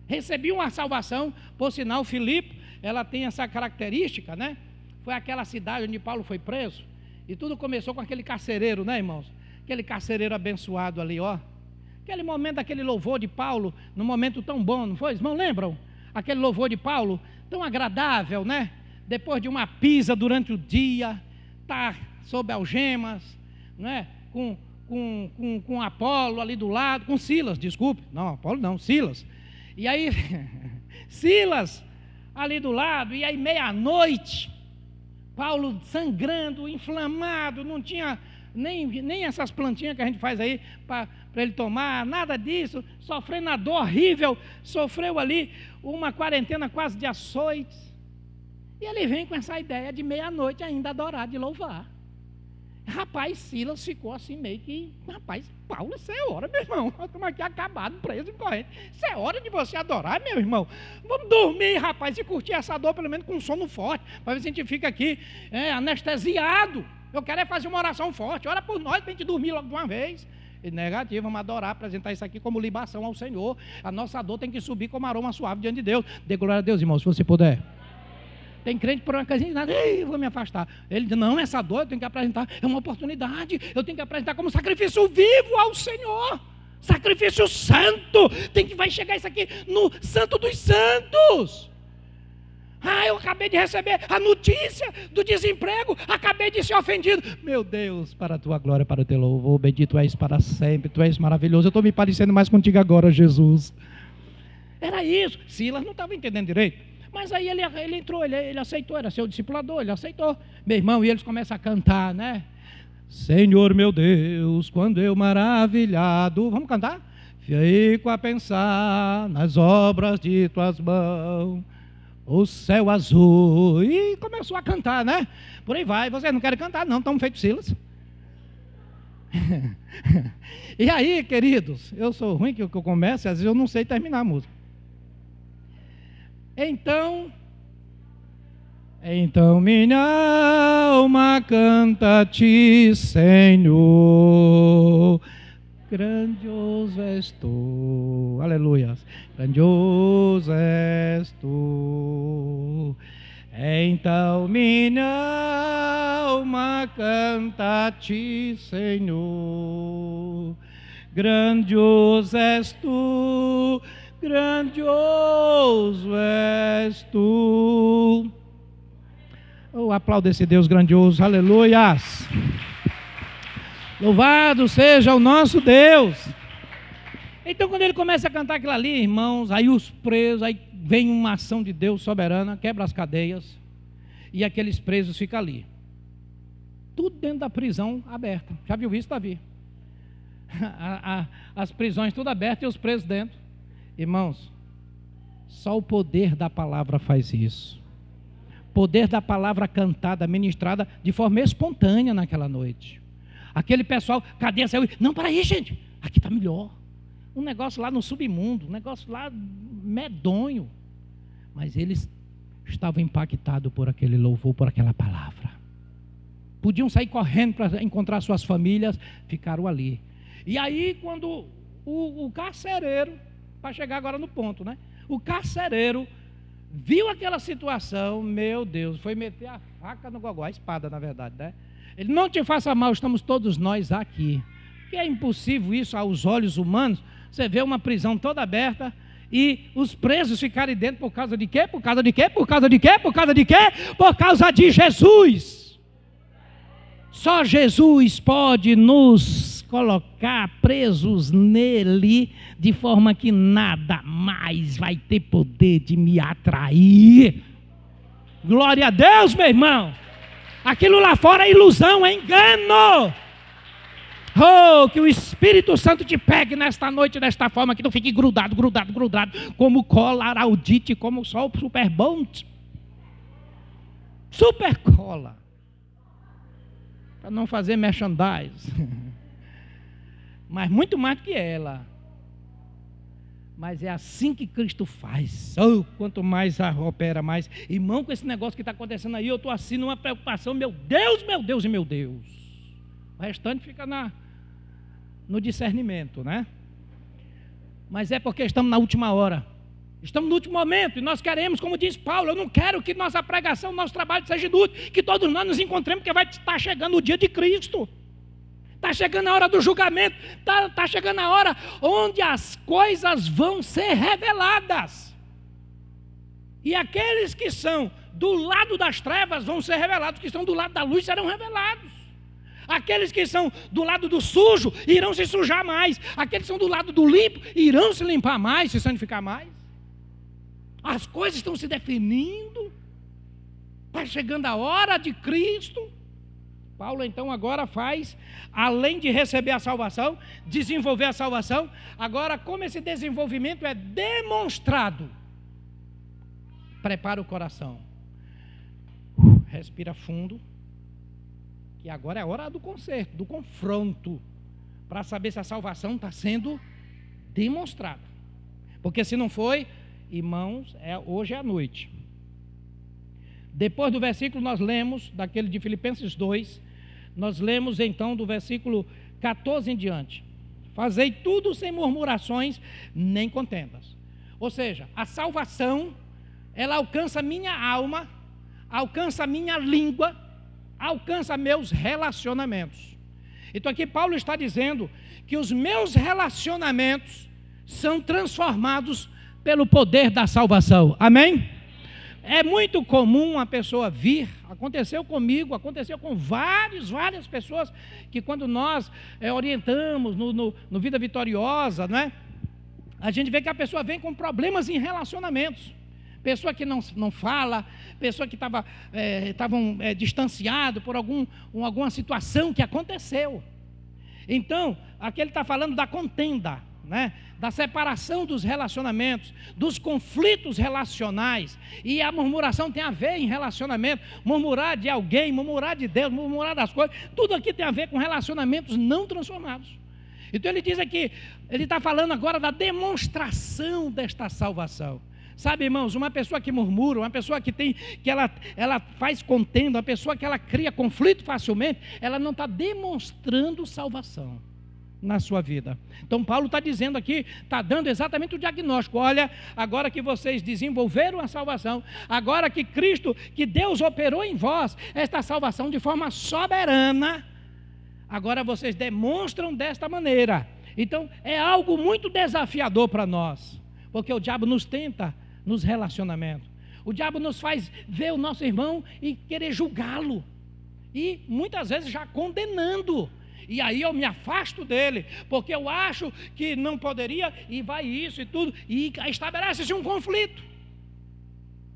recebiam a salvação. Por sinal, Filipe, ela tem essa característica, né? Foi aquela cidade onde Paulo foi preso. E tudo começou com aquele carcereiro, né, irmãos? Aquele carcereiro abençoado ali, ó. Aquele momento daquele louvor de Paulo, num momento tão bom, não foi? Irmãos, lembram? Aquele louvor de Paulo, tão agradável, né? Depois de uma pisa durante o dia, tá sob algemas, né? Com Apolo ali do lado, com Silas, desculpe, não, Apolo não, Silas. E aí, Silas ali do lado, e aí meia-noite, Paulo sangrando, inflamado, não tinha nem essas plantinhas que a gente faz aí para ele tomar, nada disso, sofrendo a dor horrível, sofreu ali uma quarentena quase de açoites. E ele vem com essa ideia de meia-noite ainda adorar, de louvar. Rapaz, Silas ficou assim meio que, rapaz, Paulo, isso é hora, meu irmão, nós estamos aqui acabados, presos em corrente, isso é hora de você adorar, meu irmão, vamos dormir, rapaz, e curtir essa dor, pelo menos com um sono forte, para ver se a gente fica aqui anestesiado. Eu quero é fazer uma oração forte, ora por nós, para a gente dormir logo de uma vez. E negativo, vamos adorar, apresentar isso aqui como libação ao Senhor. A nossa dor tem que subir como aroma suave diante de Deus. Dê glória a Deus, irmão, se você puder. Tem crente por uma casinha, eu vou me afastar. Ele diz, não, essa dor eu tenho que apresentar, é uma oportunidade, eu tenho que apresentar como sacrifício vivo ao Senhor. Sacrifício santo, vai chegar isso aqui no santo dos santos. Eu acabei de receber a notícia do desemprego, acabei de ser ofendido. Meu Deus, para a tua glória, para o teu louvor, bendito és para sempre, tu és maravilhoso. Eu estou me parecendo mais contigo agora, Jesus. Era isso, Silas não estava entendendo direito. Mas aí ele entrou, ele aceitou, era seu discipulador, ele aceitou. Meu irmão, e eles começam a cantar, né? Senhor meu Deus, quando eu maravilhado, vamos cantar? Fico a pensar nas obras de tuas mãos, o céu azul. E começou a cantar, né? Por aí vai, vocês não querem cantar não, estão feitos Silas. E aí, queridos, eu sou ruim que eu começo, às vezes eu não sei terminar a música. Então minha alma canta a ti, Senhor. Grandioso és tu, aleluia, grandioso és tu. Então minha alma canta a ti, Senhor. Grandioso és tu, grandioso és tu. Oh, aplauda esse Deus grandioso, aleluias. Louvado seja o nosso Deus. Então, quando ele começa a cantar aquilo ali, irmãos, aí os presos, aí vem uma ação de Deus soberana, quebra as cadeias, e aqueles presos ficam ali. Tudo dentro da prisão aberta. Já viu isso, Davi? As prisões tudo abertas e os presos dentro. Irmãos, só o poder da palavra faz isso. Poder da palavra cantada, ministrada de forma espontânea naquela noite. Aquele pessoal, cadê saiu? Não, para aí, gente, aqui está melhor. Um negócio lá no submundo, um negócio lá medonho. Mas eles estavam impactados por aquele louvor, por aquela palavra. Podiam sair correndo para encontrar suas famílias, ficaram ali. E aí, quando o carcereiro, para chegar agora no ponto, né? O carcereiro viu aquela situação, meu Deus, foi meter a faca no gogó, a espada, na verdade, né? Ele, não te faça mal, estamos todos nós aqui. Porque é impossível isso aos olhos humanos. Você vê uma prisão toda aberta e os presos ficarem dentro por causa de quê? Por causa de quê? Por causa de quê? Por causa de quê? Por causa de Jesus. Só Jesus pode nos colocar presos nele, de forma que nada mais vai ter poder de me atrair. Glória a Deus, meu irmão. Aquilo lá fora é ilusão, é engano. Oh, que o Espírito Santo te pegue nesta noite, desta forma, que tu fique grudado, como cola Araldite, como só o Super Bond. Super cola. Para não fazer merchandise. Mas muito mais do que ela. Mas é assim que Cristo faz. Oh, quanto mais opera, mais. Irmão, com esse negócio que está acontecendo aí, eu estou assim numa preocupação, meu Deus e meu Deus. O restante fica no discernimento, né? Mas é porque estamos na última hora. Estamos no último momento e nós queremos, como diz Paulo, eu não quero que nossa pregação, nosso trabalho seja inútil, que todos nós nos encontremos, porque vai estar chegando o dia de Cristo. Está chegando a hora do julgamento, está chegando a hora onde as coisas vão ser reveladas. E aqueles que são do lado das trevas vão ser revelados, que estão do lado da luz serão revelados. Aqueles que são do lado do sujo irão se sujar mais. Aqueles que são do lado do limpo irão se limpar mais, se santificar mais. As coisas estão se definindo. Está chegando a hora de Cristo. Paulo então agora faz, além de receber a salvação, desenvolver a salvação, agora como esse desenvolvimento é demonstrado, prepara o coração, respira fundo, que agora é a hora do conserto, do confronto, para saber se a salvação está sendo demonstrada, porque se não foi, irmãos, hoje é a noite. Depois do versículo nós lemos, daquele de Filipenses 2, nós lemos então do versículo 14 em diante. Fazei tudo sem murmurações nem contendas. Ou seja, a salvação, ela alcança minha alma, alcança minha língua, alcança meus relacionamentos. Então aqui Paulo está dizendo que os meus relacionamentos são transformados pelo poder da salvação. Amém? É muito comum a pessoa vir, aconteceu comigo, aconteceu com várias pessoas, que quando nós orientamos no Vida Vitoriosa, né, a gente vê que a pessoa vem com problemas em relacionamentos. Pessoa que não fala, pessoa que estavam distanciados por alguma situação que aconteceu. Então, aqui ele está falando da contenda, né? Da separação dos relacionamentos, dos conflitos relacionais. E a murmuração tem a ver em relacionamento, murmurar de alguém, murmurar de Deus, murmurar das coisas, tudo aqui tem a ver com relacionamentos não transformados. Então ele diz aqui, ele está falando agora da demonstração desta salvação. Sabe, irmãos, uma pessoa que murmura, uma pessoa ela faz contenda, uma pessoa que ela cria conflito facilmente, ela não está demonstrando salvação na sua vida. Então Paulo está dizendo aqui, está dando exatamente o diagnóstico. Olha, agora que vocês desenvolveram a salvação, agora que Cristo, que Deus operou em vós esta salvação de forma soberana, agora vocês demonstram desta maneira. Então é algo muito desafiador para nós, porque o diabo nos tenta nos relacionamentos. O diabo nos faz ver o nosso irmão e querer julgá-lo, e muitas vezes já condenando. E aí eu me afasto dele, porque eu acho que não poderia, e vai isso e tudo, e estabelece-se um conflito.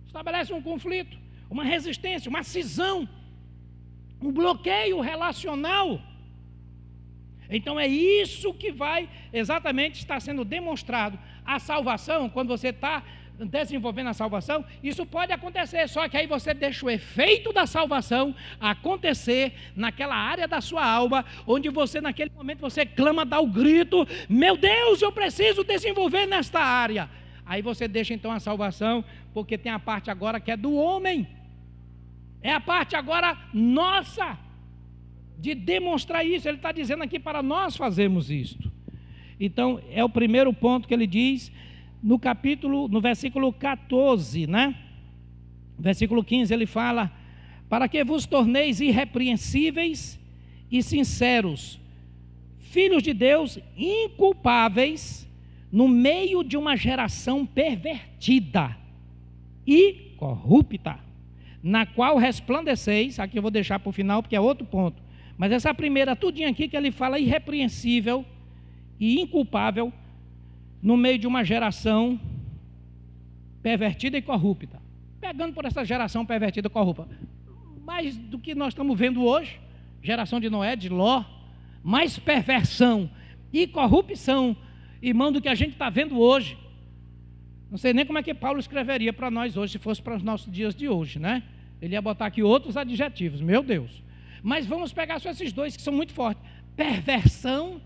Estabelece um conflito, uma resistência, uma cisão, um bloqueio relacional. Então é isso que vai exatamente estar sendo demonstrado. A salvação, quando você está desenvolvendo a salvação, isso pode acontecer, só que aí você deixa o efeito da salvação acontecer naquela área da sua alma, onde você naquele momento você clama, dá o grito, meu Deus, eu preciso desenvolver nesta área. Aí você deixa então a salvação, porque tem a parte agora que é do homem, é a parte agora nossa, de demonstrar isso. Ele está dizendo aqui para nós fazermos isto. Então é o primeiro ponto que ele diz no versículo 14, né? Versículo 15 ele fala: para que vos torneis irrepreensíveis e sinceros, filhos de Deus, inculpáveis, no meio de uma geração pervertida e corrupta, na qual resplandeceis. Aqui eu vou deixar para o final, porque é outro ponto, mas essa primeira tudinho aqui que ele fala irrepreensível e inculpável, no meio de uma geração pervertida e corrupta. Pegando por essa geração pervertida e corrupta, mais do que nós estamos vendo hoje, geração de Noé, de Ló, mais perversão e corrupção, irmão, do que a gente está vendo hoje. Não sei nem como é que Paulo escreveria para nós hoje, se fosse para os nossos dias de hoje, né? Ele ia botar aqui outros adjetivos, meu Deus. Mas vamos pegar só esses dois que são muito fortes: perversão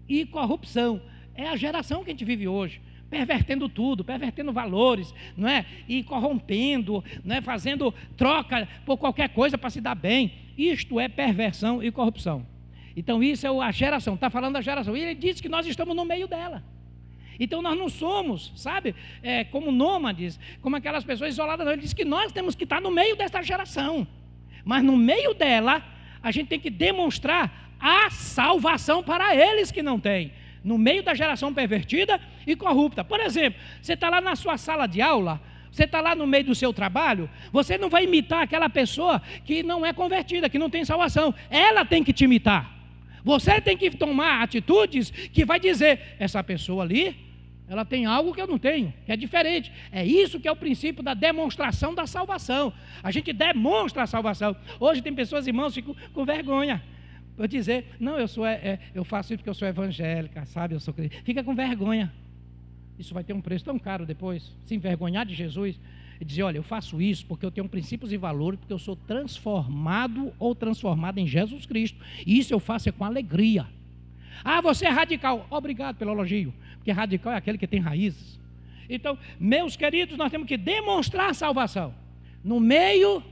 e corrupção. É a geração que a gente vive hoje, pervertendo tudo, pervertendo valores, não é? E corrompendo, não é? Fazendo troca por qualquer coisa para se dar bem. Isto é perversão e corrupção. Então isso é a geração, está falando da geração. E ele diz que nós estamos no meio dela. Então nós não somos, sabe, como nômades, como aquelas pessoas isoladas. Ele diz que nós temos que estar no meio dessa geração. Mas no meio dela, a gente tem que demonstrar a salvação para eles que não têm. No meio da geração pervertida e corrupta. Por exemplo, você está lá na sua sala de aula, você está lá no meio do seu trabalho, você não vai imitar aquela pessoa que não é convertida, que não tem salvação. Ela tem que te imitar. Você tem que tomar atitudes que vai dizer: essa pessoa ali, ela tem algo que eu não tenho, que é diferente. É isso que é o princípio da demonstração da salvação. A gente demonstra a salvação. Hoje tem pessoas, irmãos, que ficam com vergonha. Vou dizer, não, eu faço isso porque eu sou evangélica, sabe, eu sou cristã. Fica com vergonha. Isso vai ter um preço tão caro depois, se envergonhar de Jesus e dizer: olha, eu faço isso porque eu tenho princípios e valores, porque eu sou transformado ou transformada em Jesus Cristo, e isso eu faço com alegria. Ah, você é radical. Obrigado pelo elogio, porque radical é aquele que tem raízes. Então, meus queridos, nós temos que demonstrar a salvação no meio,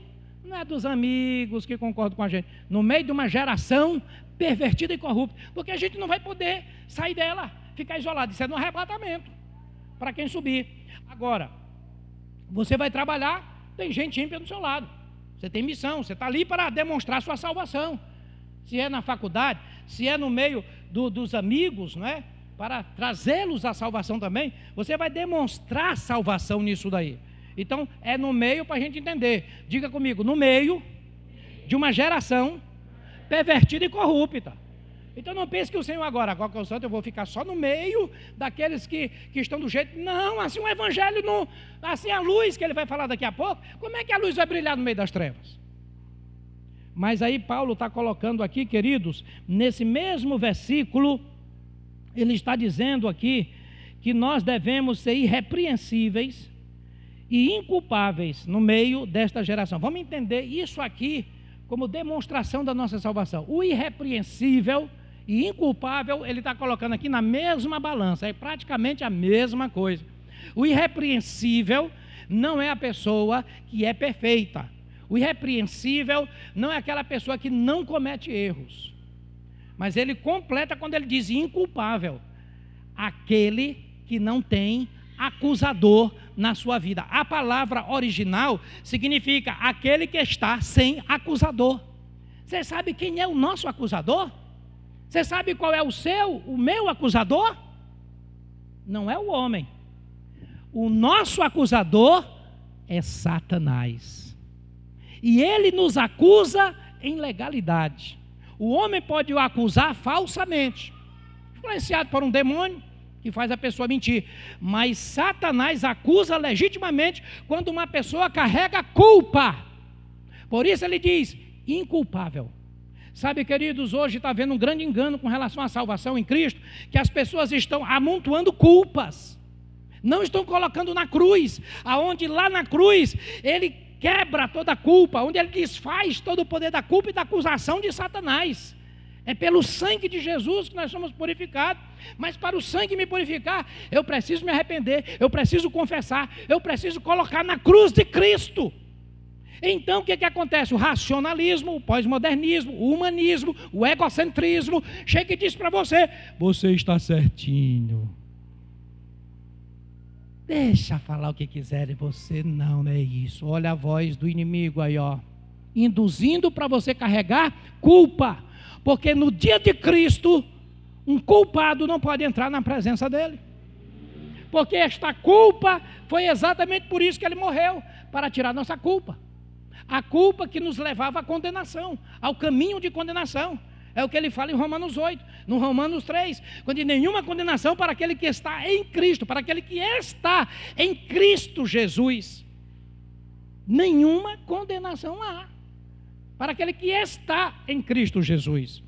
não é dos amigos que concordam com a gente, no meio de uma geração pervertida e corrupta, porque a gente não vai poder sair dela, ficar isolado. Isso é no arrebatamento, para quem subir. Agora, você vai trabalhar, tem gente ímpia do seu lado, você tem missão, você está ali para demonstrar sua salvação. Se é na faculdade, se é no meio dos amigos, não é? Para trazê-los à salvação também, você vai demonstrar salvação nisso daí. Então, é no meio para a gente entender. Diga comigo: no meio de uma geração pervertida e corrupta. Então não pense que o Senhor agora que eu santo, eu vou ficar só no meio daqueles que estão do jeito. Não, assim o evangelho não. Assim a luz que ele vai falar daqui a pouco, como é que a luz vai brilhar no meio das trevas? Mas aí Paulo está colocando aqui, queridos, nesse mesmo versículo, ele está dizendo aqui que nós devemos ser irrepreensíveis e inculpáveis no meio desta geração. Vamos entender isso aqui como demonstração da nossa salvação. O irrepreensível e inculpável, ele está colocando aqui na mesma balança, é praticamente a mesma coisa. O irrepreensível não é a pessoa que é perfeita. O irrepreensível não é aquela pessoa que não comete erros. Mas ele completa quando ele diz inculpável. Aquele que não tem acusador na sua vida. A palavra original significa aquele que está sem acusador. Você sabe quem é o nosso acusador? Você sabe qual é o meu acusador? Não é o homem. O nosso acusador é Satanás. E ele nos acusa em legalidade. O homem pode o acusar falsamente, influenciado por um demônio que faz a pessoa mentir. Mas Satanás acusa legitimamente quando uma pessoa carrega culpa. Por isso ele diz, inculpável. Sabe, queridos, hoje está havendo um grande engano com relação à salvação em Cristo, que as pessoas estão amontoando culpas. Não estão colocando na cruz, aonde lá na cruz ele quebra toda a culpa, onde ele desfaz todo o poder da culpa e da acusação de Satanás. É pelo sangue de Jesus que nós somos purificados. Mas para o sangue me purificar, eu preciso me arrepender, eu preciso confessar, eu preciso colocar na cruz de Cristo. Então o que acontece? O racionalismo, o pós-modernismo, o humanismo, o egocentrismo, chega e diz para você, você está certinho. Deixa falar o que quiser, você não é isso. Olha a voz do inimigo aí, ó, induzindo para você carregar culpa, porque no dia de Cristo, um culpado não pode entrar na presença dele, porque esta culpa foi exatamente por isso que ele morreu, para tirar nossa culpa, a culpa que nos levava à condenação, ao caminho de condenação. É o que ele fala em Romanos 8, no Romanos 3, quando nenhuma condenação para aquele que está em Cristo, para aquele que está em Cristo Jesus. Nenhuma condenação há para aquele que está em Cristo Jesus.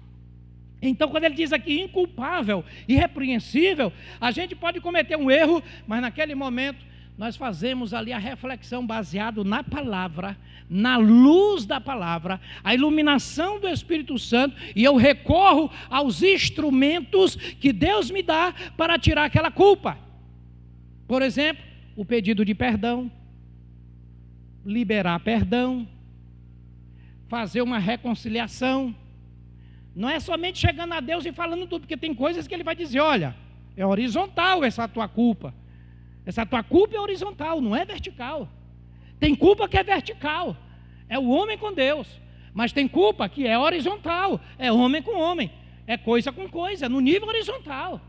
Então, quando ele diz aqui inculpável, irrepreensível, a gente pode cometer um erro, mas naquele momento nós fazemos ali a reflexão baseado na palavra, na luz da palavra, a iluminação do Espírito Santo, e eu recorro aos instrumentos que Deus me dá para tirar aquela culpa. Por exemplo, o pedido de perdão, liberar perdão, fazer uma reconciliação. Não é somente chegando a Deus e falando tudo, porque tem coisas que Ele vai dizer, olha, é horizontal essa tua culpa. Essa tua culpa é horizontal, não é vertical. Tem culpa que é vertical, é o homem com Deus. Mas tem culpa que é horizontal, é homem com homem, é coisa com coisa, no nível horizontal.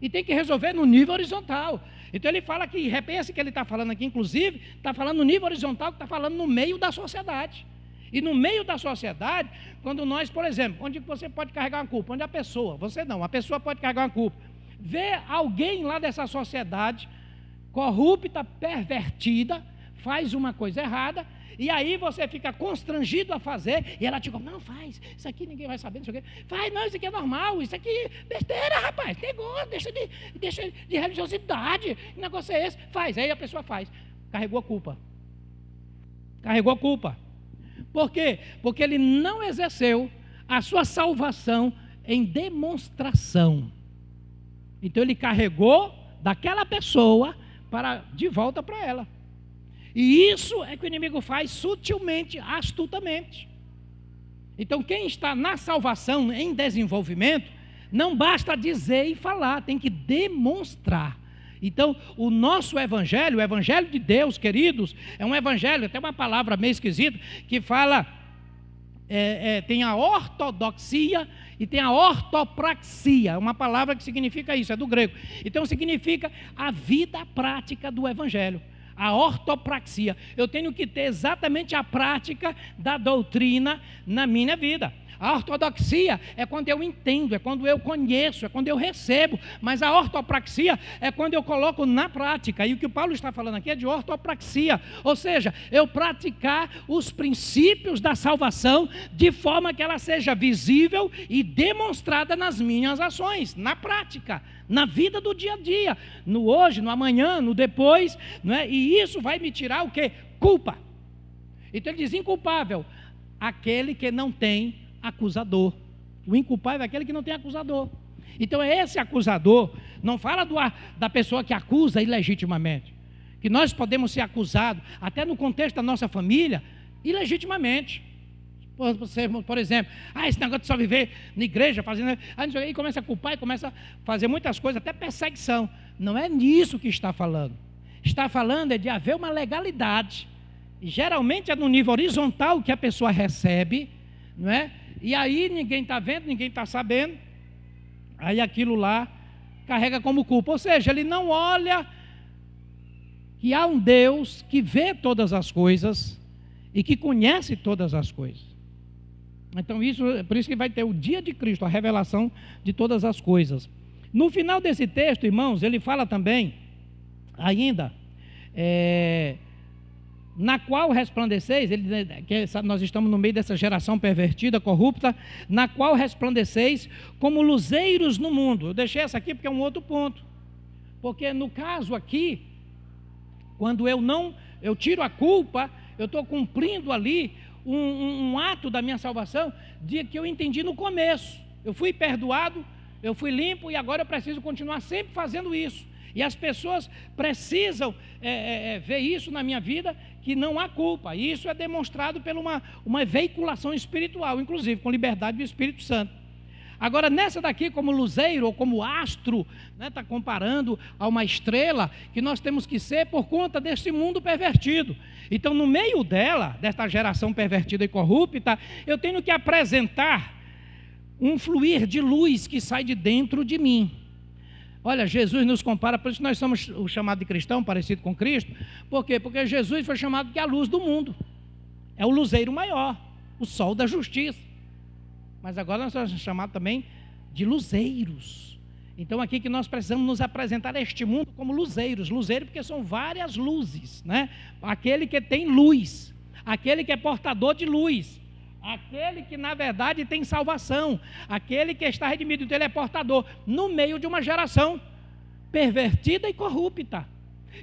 E tem que resolver no nível horizontal. Então ele fala que, repense que ele está falando aqui, inclusive, está falando no nível horizontal, que está falando no meio da sociedade. E no meio da sociedade, quando nós, por exemplo, onde você pode carregar uma culpa, onde a pessoa, você não, a pessoa pode carregar uma culpa, vê alguém lá dessa sociedade corrupta, pervertida, faz uma coisa errada, e aí você fica constrangido a fazer, e ela te diz, não, faz, isso aqui ninguém vai saber, não sei o quê. Faz, não, isso aqui é normal, isso aqui é besteira, rapaz, negócio, deixa de religiosidade, que negócio é esse? Faz, aí a pessoa faz, carregou a culpa. Por quê? Porque ele não exerceu a sua salvação em demonstração. Então ele carregou daquela pessoa de volta para ela. E isso é que o inimigo faz sutilmente, astutamente. Então quem está na salvação, em desenvolvimento, não basta dizer e falar, tem que demonstrar. Então o nosso evangelho, o evangelho de Deus, queridos, é um evangelho, tem uma palavra meio esquisita, que fala, tem a ortodoxia e tem a ortopraxia, uma palavra que significa isso, é do grego. Então significa a vida prática do evangelho. A ortopraxia, eu tenho que ter exatamente a prática da doutrina na minha vida. A ortodoxia é quando eu entendo, é quando eu conheço, é quando eu recebo, mas a ortopraxia é quando eu coloco na prática, e o que o Paulo está falando aqui é de ortopraxia, ou seja, eu praticar os princípios da salvação de forma que ela seja visível e demonstrada nas minhas ações, na prática, na vida do dia a dia, no hoje, no amanhã, no depois, não é? E isso vai me tirar o quê? Culpa. Então ele diz inculpável, aquele que não tem acusador. O inculpável é aquele que não tem acusador. Então esse acusador Não fala da pessoa que acusa ilegitimamente. Que nós podemos ser acusados, até no contexto da nossa família, ilegitimamente. Por exemplo, esse negócio de só viver na igreja, fazendo, aí começa a culpar e começa a fazer muitas coisas, até perseguição. Não é nisso que está falando. Está falando é de haver uma legalidade. E geralmente é no nível horizontal que a pessoa recebe, não é? E aí ninguém está vendo, ninguém está sabendo. Aí aquilo lá carrega como culpa. Ou seja, ele não olha que há um Deus que vê todas as coisas e que conhece todas as coisas. Então por isso que vai ter o dia de Cristo, a revelação de todas as coisas. No final desse texto, irmãos, ele fala também, ainda, na qual resplandeceis, nós estamos no meio dessa geração pervertida, corrupta, na qual resplandeceis como luzeiros no mundo. Eu deixei essa aqui porque é um outro ponto. Porque no caso aqui, quando eu tiro a culpa, eu estou cumprindo ali um ato da minha salvação, de que eu entendi no começo. Eu fui perdoado, eu fui limpo e agora eu preciso continuar sempre fazendo isso. E as pessoas precisam ver isso na minha vida, que não há culpa. E isso é demonstrado por uma veiculação espiritual, inclusive com liberdade do Espírito Santo. Agora, nessa daqui, como luzeiro ou como astro, está comparando a uma estrela, que nós temos que ser por conta desse mundo pervertido. Então, no meio desta geração pervertida e corrupta, eu tenho que apresentar um fluir de luz que sai de dentro de mim. Olha, Jesus nos compara, por isso nós somos o chamado de cristão, parecido com Cristo. Por quê? Porque Jesus foi chamado de a luz do mundo. É o luzeiro maior, o sol da justiça. Mas agora nós somos chamados também de luzeiros. Então aqui que nós precisamos nos apresentar a este mundo como luzeiros. Luzeiro porque são várias luzes, né? Aquele que tem luz, aquele que é portador de luz, aquele que na verdade tem salvação, aquele que está redimido, então ele é portador, no meio de uma geração pervertida e corrupta.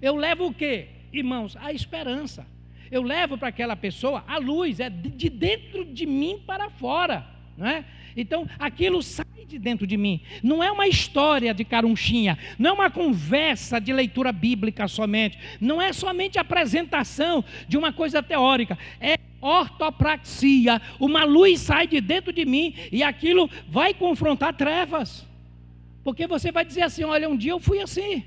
Eu levo o quê, irmãos? A esperança. Eu levo para aquela pessoa a luz, é de dentro de mim para fora, não é? Então aquilo sai de dentro de mim. Não é uma história de carunchinha, não é uma conversa de leitura bíblica somente, não é somente a apresentação de uma coisa teórica, é ortopraxia. Uma luz sai de dentro de mim e aquilo vai confrontar trevas, porque você vai dizer assim: olha, um dia eu fui assim,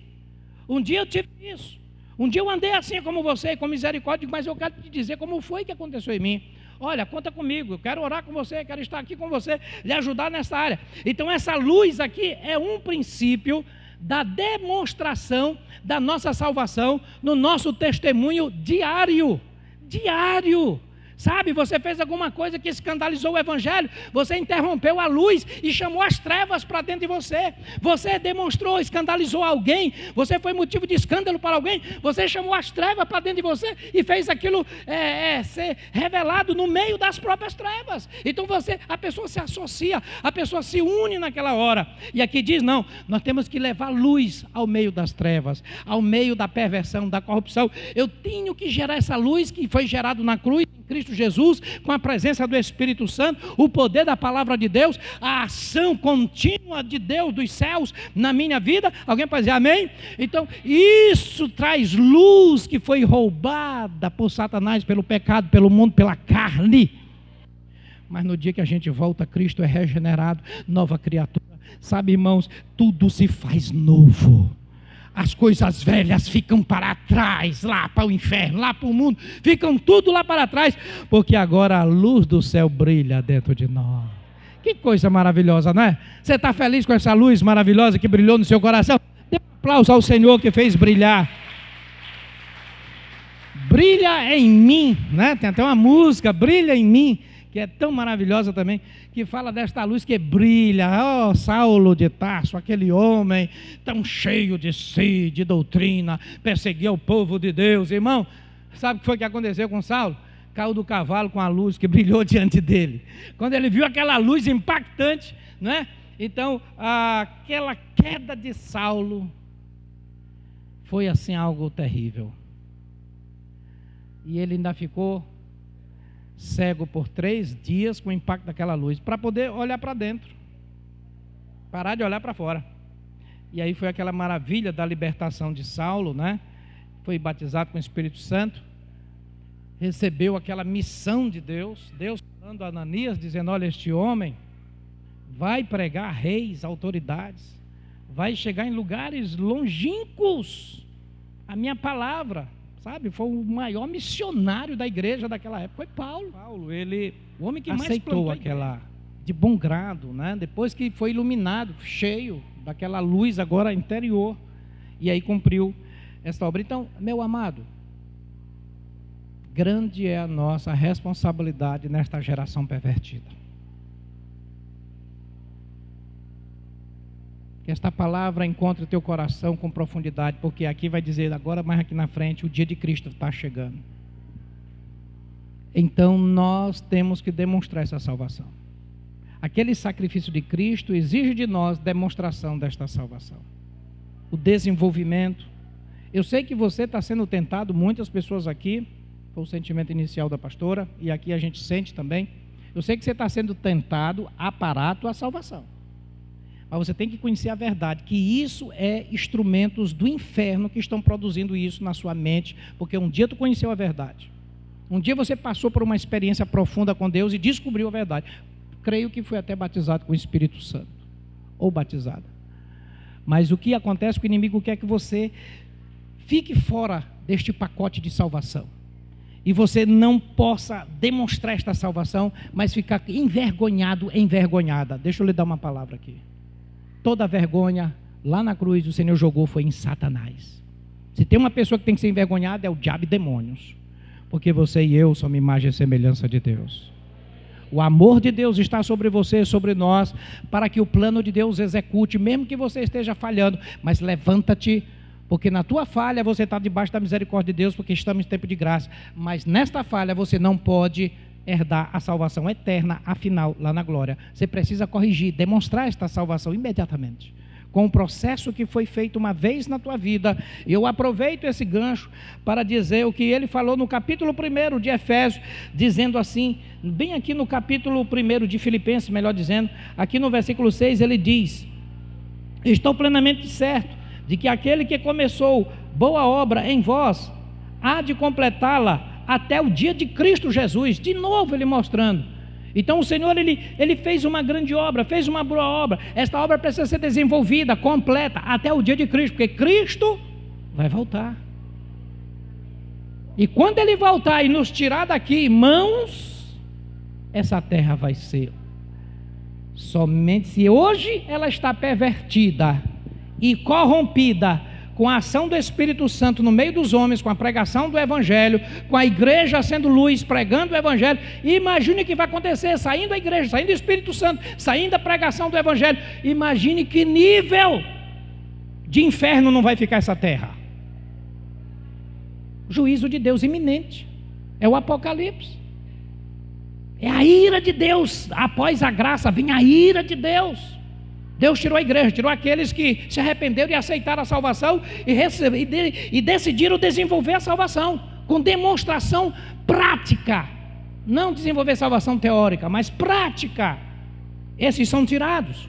um dia eu tive isso, um dia eu andei assim como você, com misericórdia, mas eu quero te dizer como foi que aconteceu em mim. Olha, conta comigo, eu quero orar com você, quero estar aqui com você, lhe ajudar nessa área. Então essa luz aqui é um princípio da demonstração da nossa salvação no nosso testemunho diário. Sabe, você fez alguma coisa que escandalizou o evangelho, você interrompeu a luz e chamou as trevas para dentro de você. Você demonstrou, escandalizou alguém, você foi motivo de escândalo para alguém, você chamou as trevas para dentro de você e fez aquilo ser revelado no meio das próprias trevas. Então a pessoa se associa, a pessoa se une naquela hora. E aqui diz: não, nós temos que levar luz ao meio das trevas, ao meio da perversão, da corrupção. Eu tenho que gerar essa luz que foi gerado na cruz, em Cristo Jesus, com a presença do Espírito Santo, o poder da palavra de Deus, a ação contínua de Deus dos céus na minha vida. Alguém pode dizer amém? Então isso traz luz que foi roubada por Satanás, pelo pecado, pelo mundo, pela carne. Mas no dia que a gente volta, Cristo é regenerado, nova criatura. Sabe, irmãos, tudo se faz novo. As coisas velhas ficam para trás, lá para o inferno, lá para o mundo, ficam tudo lá para trás, porque agora a luz do céu brilha dentro de nós. Que coisa maravilhosa, não é? Você está feliz com essa luz maravilhosa que brilhou no seu coração? Dê um aplauso ao Senhor que fez brilhar. Brilha em mim, né? Tem até uma música, Brilha em Mim, que é tão maravilhosa também, que fala desta luz que brilha. Oh, Saulo de Tarso, aquele homem tão cheio de si, de doutrina, perseguia o povo de Deus. Irmão, sabe o que foi que aconteceu com Saulo? Caiu do cavalo com a luz que brilhou diante dele. Quando ele viu aquela luz impactante, não é? Então, aquela queda de Saulo foi assim algo terrível. E ele ainda ficou cego por 3 dias com o impacto daquela luz, para poder olhar para dentro, parar de olhar para fora. E aí foi aquela maravilha da libertação de Saulo, né? Foi batizado com o Espírito Santo, recebeu aquela missão de Deus, Deus falando a Ananias, dizendo: olha, este homem vai pregar a reis, autoridades, vai chegar em lugares longínquos, a minha palavra, sabe? Foi o maior missionário da igreja daquela época, foi Paulo. Ele, o homem que aceitou mais aquela, de bom grado, né? Depois que foi iluminado, cheio daquela luz agora interior, e aí cumpriu esta obra. Então, meu amado, grande é a nossa responsabilidade nesta geração pervertida. Que esta palavra encontre teu coração com profundidade, porque aqui vai dizer agora, mais aqui na frente, o dia de Cristo está chegando. Então nós temos que demonstrar essa salvação. Aquele sacrifício de Cristo exige de nós demonstração desta salvação. O desenvolvimento. Eu sei que você está sendo tentado, muitas pessoas aqui, foi o sentimento inicial da pastora, e aqui a gente sente também. Eu sei que você está sendo tentado a parar a tua salvação. Mas você tem que conhecer a verdade, que isso é instrumentos do inferno que estão produzindo isso na sua mente, porque um dia tu conheceu a verdade. Um dia você passou por uma experiência profunda com Deus e descobriu a verdade. Creio que foi até batizado com o Espírito Santo, ou batizada. Mas o que acontece, que o inimigo quer que você fique fora deste pacote de salvação. E você não possa demonstrar esta salvação, mas ficar envergonhado, envergonhada. Deixa eu lhe dar uma palavra aqui. Toda a vergonha lá na cruz o Senhor jogou foi em Satanás. Se tem uma pessoa que tem que ser envergonhada, é o diabo e demônios. Porque você e eu somos imagem e semelhança de Deus. O amor de Deus está sobre você, sobre nós, para que o plano de Deus execute, mesmo que você esteja falhando. Mas levanta-te, porque na tua falha você está debaixo da misericórdia de Deus, porque estamos em tempo de graça. Mas nesta falha você não pode herdar a salvação eterna, afinal, lá na glória. Você precisa corrigir, demonstrar esta salvação imediatamente, com o processo que foi feito uma vez na tua vida. Eu aproveito esse gancho para dizer o que ele falou no capítulo 1 de Efésios, dizendo assim, bem aqui no capítulo 1 de Filipenses, melhor dizendo, aqui no versículo 6 ele diz: estou plenamente certo de que aquele que começou boa obra em vós, há de completá-la até o dia de Cristo Jesus. De novo ele mostrando. Então o Senhor ele fez uma grande obra, fez uma boa obra. Esta obra precisa ser desenvolvida, completa, até o dia de Cristo, porque Cristo vai voltar. E quando ele voltar e nos tirar daqui, irmãos, essa terra vai ser somente, se hoje ela está pervertida e corrompida com a ação do Espírito Santo no meio dos homens, com a pregação do Evangelho, com a igreja sendo luz, pregando o Evangelho, imagine o que vai acontecer, saindo a igreja, saindo o Espírito Santo, saindo a pregação do Evangelho, imagine que nível de inferno não vai ficar essa terra. Juízo de Deus iminente, é o Apocalipse, é a ira de Deus, após a graça vem a ira de Deus. Deus tirou a igreja, tirou aqueles que se arrependeram e aceitaram a salvação e decidiram desenvolver a salvação com demonstração prática, não desenvolver salvação teórica, mas prática. Esses são tirados.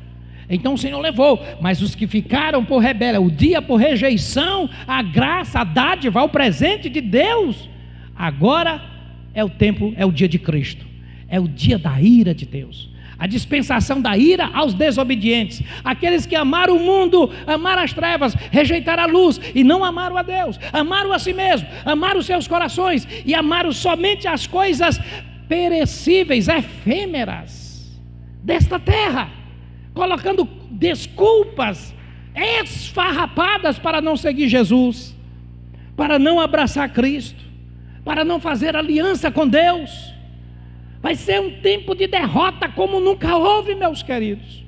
Então o Senhor levou, mas os que ficaram por rebelde, o dia por rejeição, a graça, a dádiva, o presente de Deus, agora é o tempo, é o dia de Cristo, é o dia da ira de Deus. A dispensação da ira aos desobedientes, aqueles que amaram o mundo, amaram as trevas, rejeitaram a luz e não amaram a Deus, amaram a si mesmo, amaram os seus corações e amaram somente as coisas perecíveis, efêmeras desta terra, colocando desculpas esfarrapadas para não seguir Jesus, para não abraçar Cristo, para não fazer aliança com Deus. Vai ser um tempo de derrota como nunca houve, meus queridos.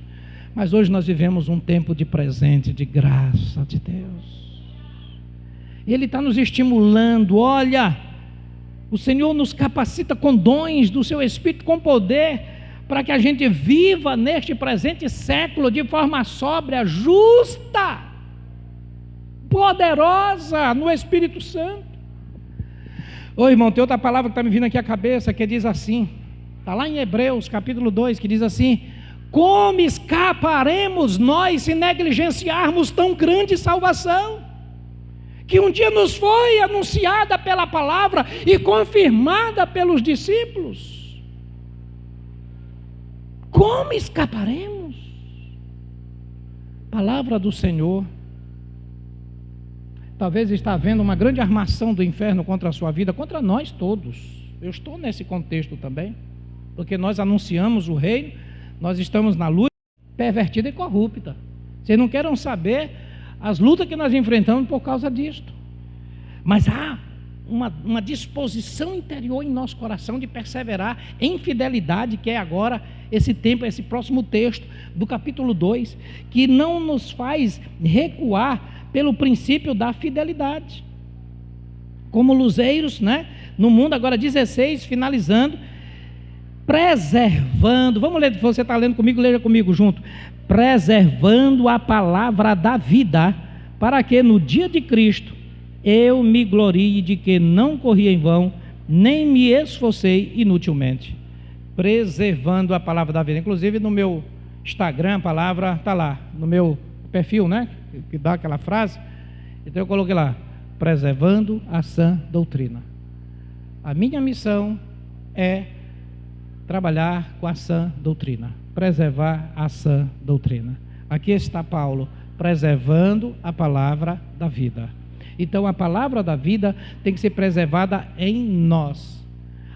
Mas hoje nós vivemos um tempo de presente, de graça de Deus. Ele está nos estimulando. Olha, o Senhor nos capacita com dons do seu Espírito, com poder, para que a gente viva neste presente século de forma sóbria, justa, poderosa no Espírito Santo. Ô irmão, tem outra palavra que está me vindo aqui à cabeça, que diz assim, está lá em Hebreus capítulo 2, que diz assim: Como escaparemos nós se negligenciarmos tão grande salvação, que um dia nos foi anunciada pela palavra e confirmada pelos discípulos? Como escaparemos? Palavra do Senhor. Talvez está havendo uma grande armação do inferno contra a sua vida, contra nós todos. Eu estou nesse contexto também, porque nós anunciamos o reino, nós estamos na luta pervertida e corrupta. Vocês não querem saber as lutas que nós enfrentamos por causa disto. Mas há uma disposição interior em nosso coração de perseverar em fidelidade, que é agora esse tempo, esse próximo texto do capítulo 2, que não nos faz recuar pelo princípio da fidelidade. Como luzeiros, né? No mundo, agora 16, finalizando, preservando, vamos ler, você está lendo comigo, leia comigo junto. Preservando a palavra da vida, para que no dia de Cristo eu me glorie de que não corri em vão, nem me esforcei inutilmente. Preservando a palavra da vida. Inclusive no meu Instagram a palavra está lá, no meu perfil, né? Que dá aquela frase. Então eu coloquei lá, preservando a sã doutrina. A minha missão é trabalhar com a sã doutrina, preservar a sã doutrina. Aqui está Paulo, preservando a palavra da vida. Então a palavra da vida tem que ser preservada em nós.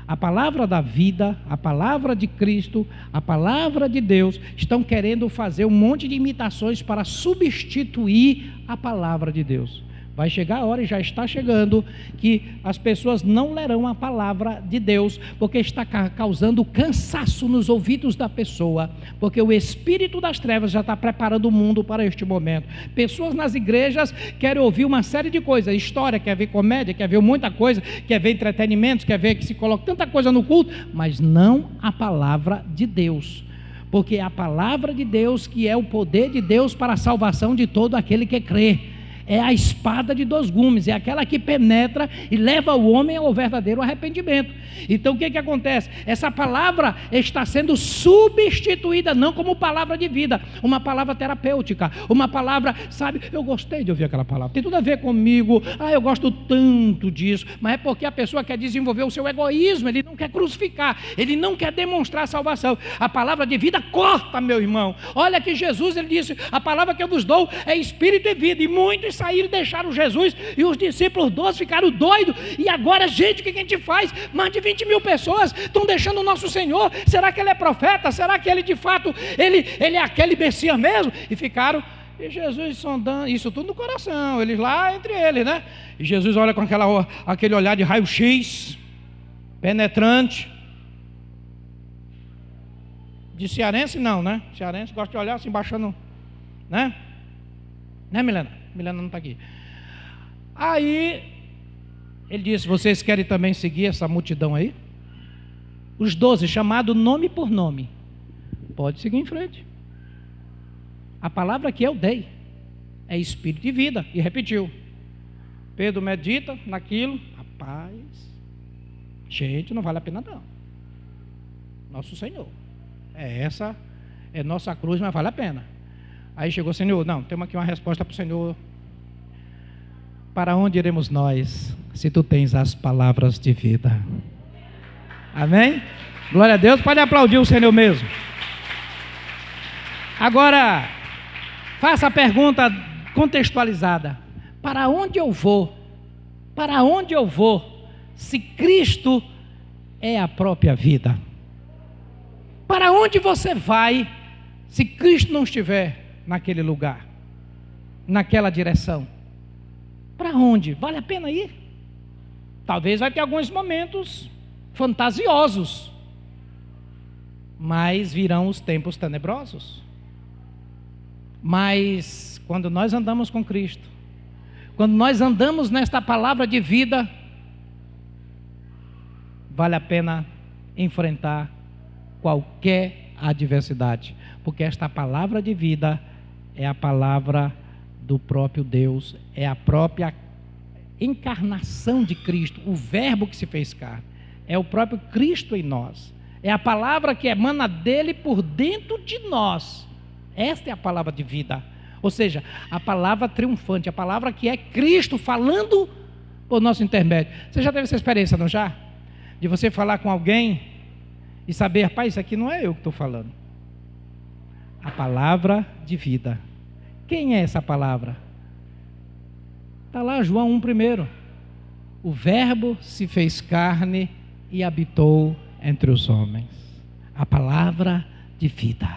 A palavra da vida, a palavra de Cristo, a palavra de Deus, estão querendo fazer um monte de imitações para substituir a palavra de Deus. Vai chegar a hora, e já está chegando, que as pessoas não lerão a palavra de Deus, porque está causando cansaço nos ouvidos da pessoa, porque o espírito das trevas já está preparando o mundo para este momento. Pessoas nas igrejas querem ouvir uma série de coisas, história, quer ver comédia, quer ver muita coisa, quer ver entretenimentos, quer ver que se coloca tanta coisa no culto, mas não a palavra de Deus. Porque é a palavra de Deus que é o poder de Deus para a salvação de todo aquele que crê. É a espada de dois gumes, é aquela que penetra e leva o homem ao verdadeiro arrependimento. Então o que acontece? Essa palavra está sendo substituída, não como palavra de vida, uma palavra terapêutica, uma palavra, sabe, eu gostei de ouvir aquela palavra, tem tudo a ver comigo, eu gosto tanto disso, mas é porque a pessoa quer desenvolver o seu egoísmo, ele não quer crucificar, ele não quer demonstrar salvação. A palavra de vida corta, meu irmão. Olha que Jesus, ele disse, a palavra que eu vos dou é espírito e vida, e muitos saíram e deixaram Jesus, e os discípulos 12 ficaram doidos, e agora, gente, o que a gente faz? Mais de 20 mil pessoas estão deixando o nosso Senhor. Será que ele é profeta? Será que ele de fato, ele é aquele Messias mesmo? E ficaram, e Jesus sondando, isso tudo no coração, eles lá entre eles, né? E Jesus olha com aquele olhar de raio-x, penetrante. De cearense não, né? Cearense gosta de olhar assim, baixando, né? Né, Milena? Milena não está aqui. Aí ele disse, vocês querem também seguir essa multidão aí? Os 12, chamado nome por nome, pode seguir em frente. A palavra que eu dei é espírito de vida. E repetiu. Pedro medita naquilo. Rapaz, gente, não vale a pena não. Nosso Senhor, essa é nossa cruz, mas vale a pena. Aí chegou o Senhor, não, temos aqui uma resposta para o Senhor. Para onde iremos nós, se tu tens as palavras de vida? Amém? Glória a Deus, pode aplaudir o Senhor mesmo. Agora, faça a pergunta contextualizada. Para onde eu vou? Para onde eu vou, se Cristo é a própria vida? Para onde você vai, se Cristo não estiver naquele lugar, naquela direção? Para onde? Vale a pena ir? Talvez vai ter alguns momentos fantasiosos, mas virão os tempos tenebrosos. Mas quando nós andamos com Cristo, quando nós andamos nesta palavra de vida, vale a pena enfrentar qualquer adversidade, porque esta palavra de vida é a palavra do próprio Deus, é a própria encarnação de Cristo, o verbo que se fez carne, é o próprio Cristo em nós, É a palavra que emana dele por dentro de nós. Esta é a palavra de vida. Ou seja, a palavra triunfante, a palavra que é Cristo falando por nosso intermédio. Você já teve essa experiência, não já? De você falar com alguém e saber, rapaz, isso aqui não é eu que estou falando. A palavra de vida. Quem é essa palavra? Está lá João 1 primeiro. O verbo se fez carne e habitou entre os homens. A palavra de vida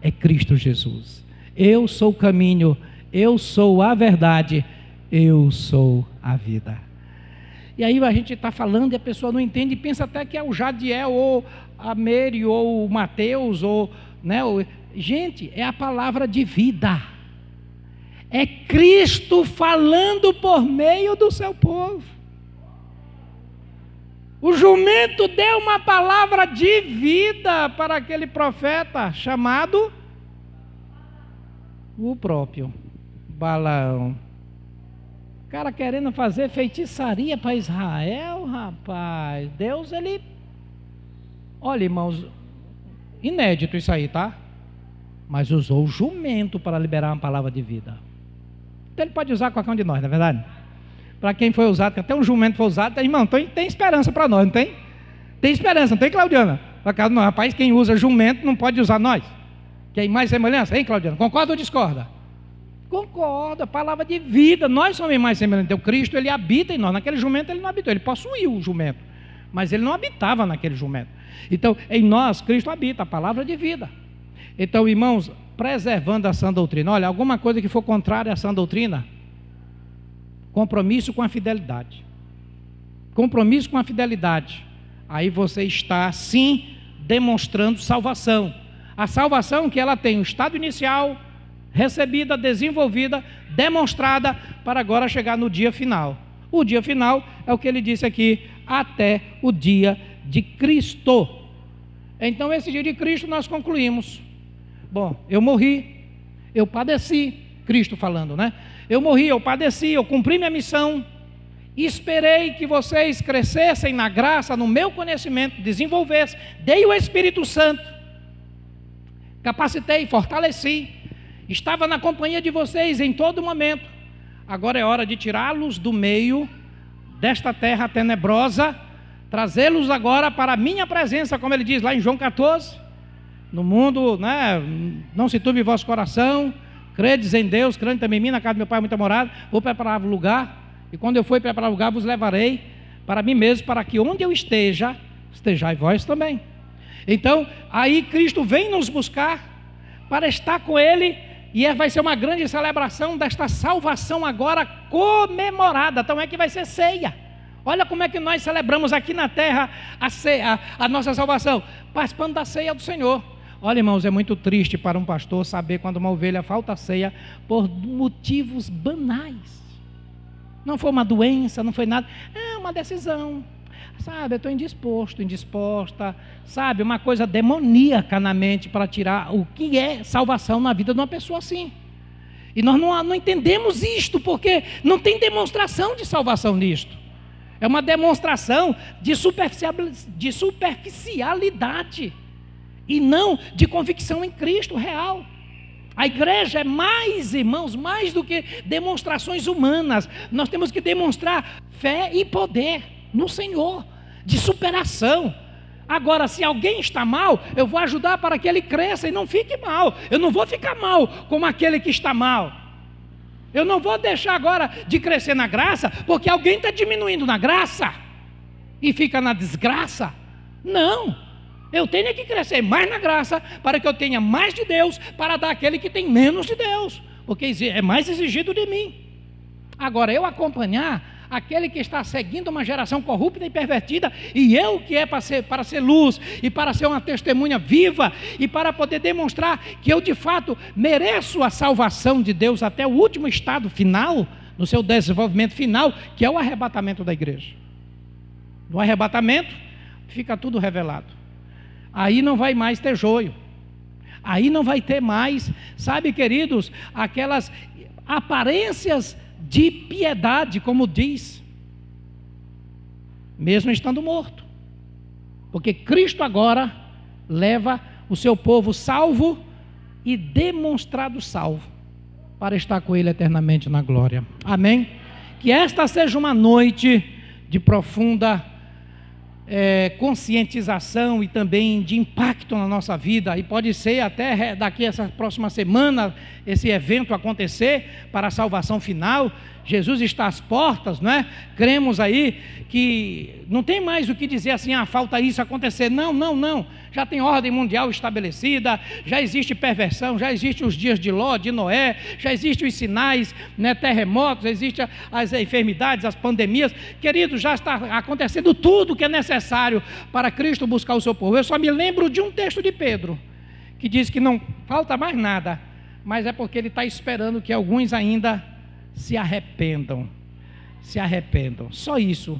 é Cristo Jesus. Eu sou o caminho, eu sou a verdade, eu sou a vida. E aí a gente está falando e a pessoa não entende e pensa até que é o Jadiel, ou a Mary, ou o Mateus, ou, né? Gente, é a palavra de vida. É Cristo falando por meio do seu povo. O jumento deu uma palavra de vida para aquele profeta chamado o próprio Balaão. O cara querendo fazer feitiçaria para Israel, rapaz. Deus, ele... Olha, irmãos, inédito isso aí, tá? Mas usou o jumento para liberar uma palavra de vida. Então ele pode usar qualquer um de nós, não é verdade? Para quem foi usado, que até um jumento foi usado, irmão, tem esperança para nós, não tem? Tem esperança, não tem, Claudiana? Para casa, não, rapaz, quem usa jumento não pode usar nós. Quem mais semelhança? Hein, Claudiana? Concorda ou discorda? Concorda, palavra de vida. Nós somos mais semelhantes. O Cristo, ele habita em nós. Naquele jumento ele não habitou, ele possuiu o jumento, mas ele não habitava naquele jumento. Então, em nós, Cristo habita, a palavra de vida. Então, irmãos, preservando a sã doutrina. Olha, alguma coisa que for contrária à sã doutrina, compromisso com a fidelidade. Compromisso com a fidelidade. Aí você está, sim, demonstrando salvação. A salvação que ela tem o estado inicial, recebida, desenvolvida, demonstrada, para agora chegar no dia final. O dia final é o que ele disse aqui, até o dia de Cristo. Então esse dia de Cristo nós concluímos. Bom, eu morri, eu padeci, Cristo falando, né? Eu morri, eu padeci, eu cumpri minha missão, esperei que vocês crescessem na graça, no meu conhecimento, desenvolvessem, dei o Espírito Santo, capacitei, fortaleci, estava na companhia de vocês em todo momento. Agora é hora de tirá-los do meio desta terra tenebrosa, trazê-los agora para a minha presença, como ele diz lá em João 14, no mundo, né, não se turbe vosso coração, credes em Deus, crede também em mim, na casa do meu pai muita morada, vou preparar o lugar, e quando eu for preparar o lugar, vos levarei para mim mesmo, para que onde eu esteja, estejai vós também. Então, aí Cristo vem nos buscar, para estar com Ele, e vai ser uma grande celebração desta salvação agora comemorada. Então é que vai ser ceia. Olha como é que nós celebramos aqui na terra a nossa salvação, participando da ceia do Senhor. Olha, irmãos, é muito triste para um pastor saber quando uma ovelha falta ceia por motivos banais. Não foi uma doença, não foi nada, é uma decisão. Sabe, eu estou indisposta, sabe, uma coisa demoníaca na mente para tirar o que é salvação na vida de uma pessoa assim. E nós não entendemos isto, porque não tem demonstração de salvação nisto. É uma demonstração de superficialidade e não de convicção em Cristo real. A igreja é mais, irmãos, mais do que demonstrações humanas. Nós temos que demonstrar fé e poder no Senhor, de superação. Agora, se alguém está mal, eu vou ajudar para que ele cresça e não fique mal. Eu não vou ficar mal como aquele que está mal. Eu não vou deixar agora de crescer na graça, porque alguém está diminuindo na graça e fica na desgraça. Não, eu tenho que crescer mais na graça, para que eu tenha mais de Deus, para dar àquele que tem menos de Deus, porque é mais exigido de mim. Agora, eu acompanhar aquele que está seguindo uma geração corrupta e pervertida, e eu que é para ser luz, e para ser uma testemunha viva, e para poder demonstrar que eu de fato mereço a salvação de Deus até o último estado final, no seu desenvolvimento final, que é o arrebatamento da igreja. No arrebatamento fica tudo revelado. Aí não vai mais ter joio, aí não vai ter mais, sabe, queridos, aquelas aparências de piedade, como diz, mesmo estando morto, porque Cristo agora leva o seu povo salvo e demonstrado salvo para estar com Ele eternamente na glória. Amém? Que esta seja uma noite de profunda conscientização e também de impacto na nossa vida, e pode ser até daqui a essa próxima semana esse evento acontecer para a salvação final. Jesus está às portas, não é? Cremos aí que não tem mais o que dizer assim, falta isso acontecer. Não, já tem ordem mundial estabelecida, já existe perversão, já existem os dias de Ló, de Noé, já existem os sinais, né? Terremotos, existem as enfermidades, as pandemias. Querido, já está acontecendo tudo que é necessário para Cristo buscar o seu povo. Eu só me lembro de um texto de Pedro, que diz que não falta mais nada, mas é porque ele está esperando que alguns ainda se arrependam. Só isso.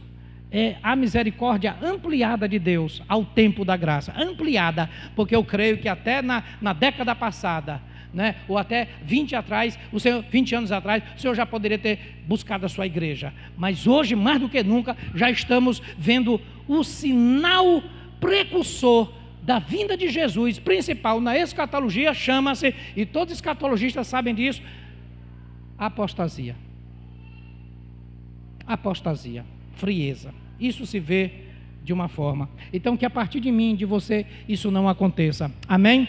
É a misericórdia ampliada de Deus ao tempo da graça, ampliada, porque eu creio que até na década passada, né, ou até 20 anos atrás, o Senhor já poderia ter buscado a sua igreja, mas hoje, mais do que nunca, já estamos vendo o sinal precursor da vinda de Jesus, principal na escatologia, chama-se, e todos os escatologistas sabem disso, apostasia, frieza. Isso se vê de uma forma. Então, que a partir de mim, de você, isso não aconteça. Amém?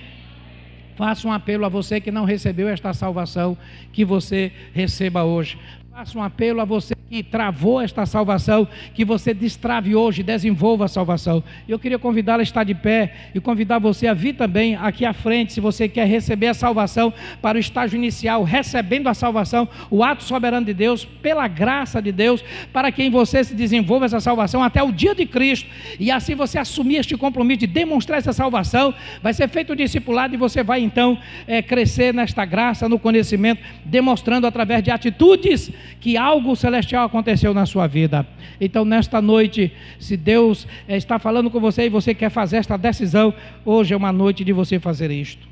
Faço um apelo a você que não recebeu esta salvação, que você receba hoje. Faço um apelo a você que travou esta salvação, que você destrave hoje, desenvolva a salvação. Eu queria convidá-la a estar de pé e convidar você a vir também aqui à frente, se você quer receber a salvação, para o estágio inicial, recebendo a salvação, o ato soberano de Deus, pela graça de Deus, para que em você se desenvolva essa salvação até o dia de Cristo, e assim você assumir este compromisso de demonstrar essa salvação. Vai ser feito o discipulado e você vai então crescer nesta graça, no conhecimento, demonstrando através de atitudes que algo celestial aconteceu na sua vida. Então, nesta noite, se Deus está falando com você e você quer fazer esta decisão, hoje é uma noite de você fazer isto.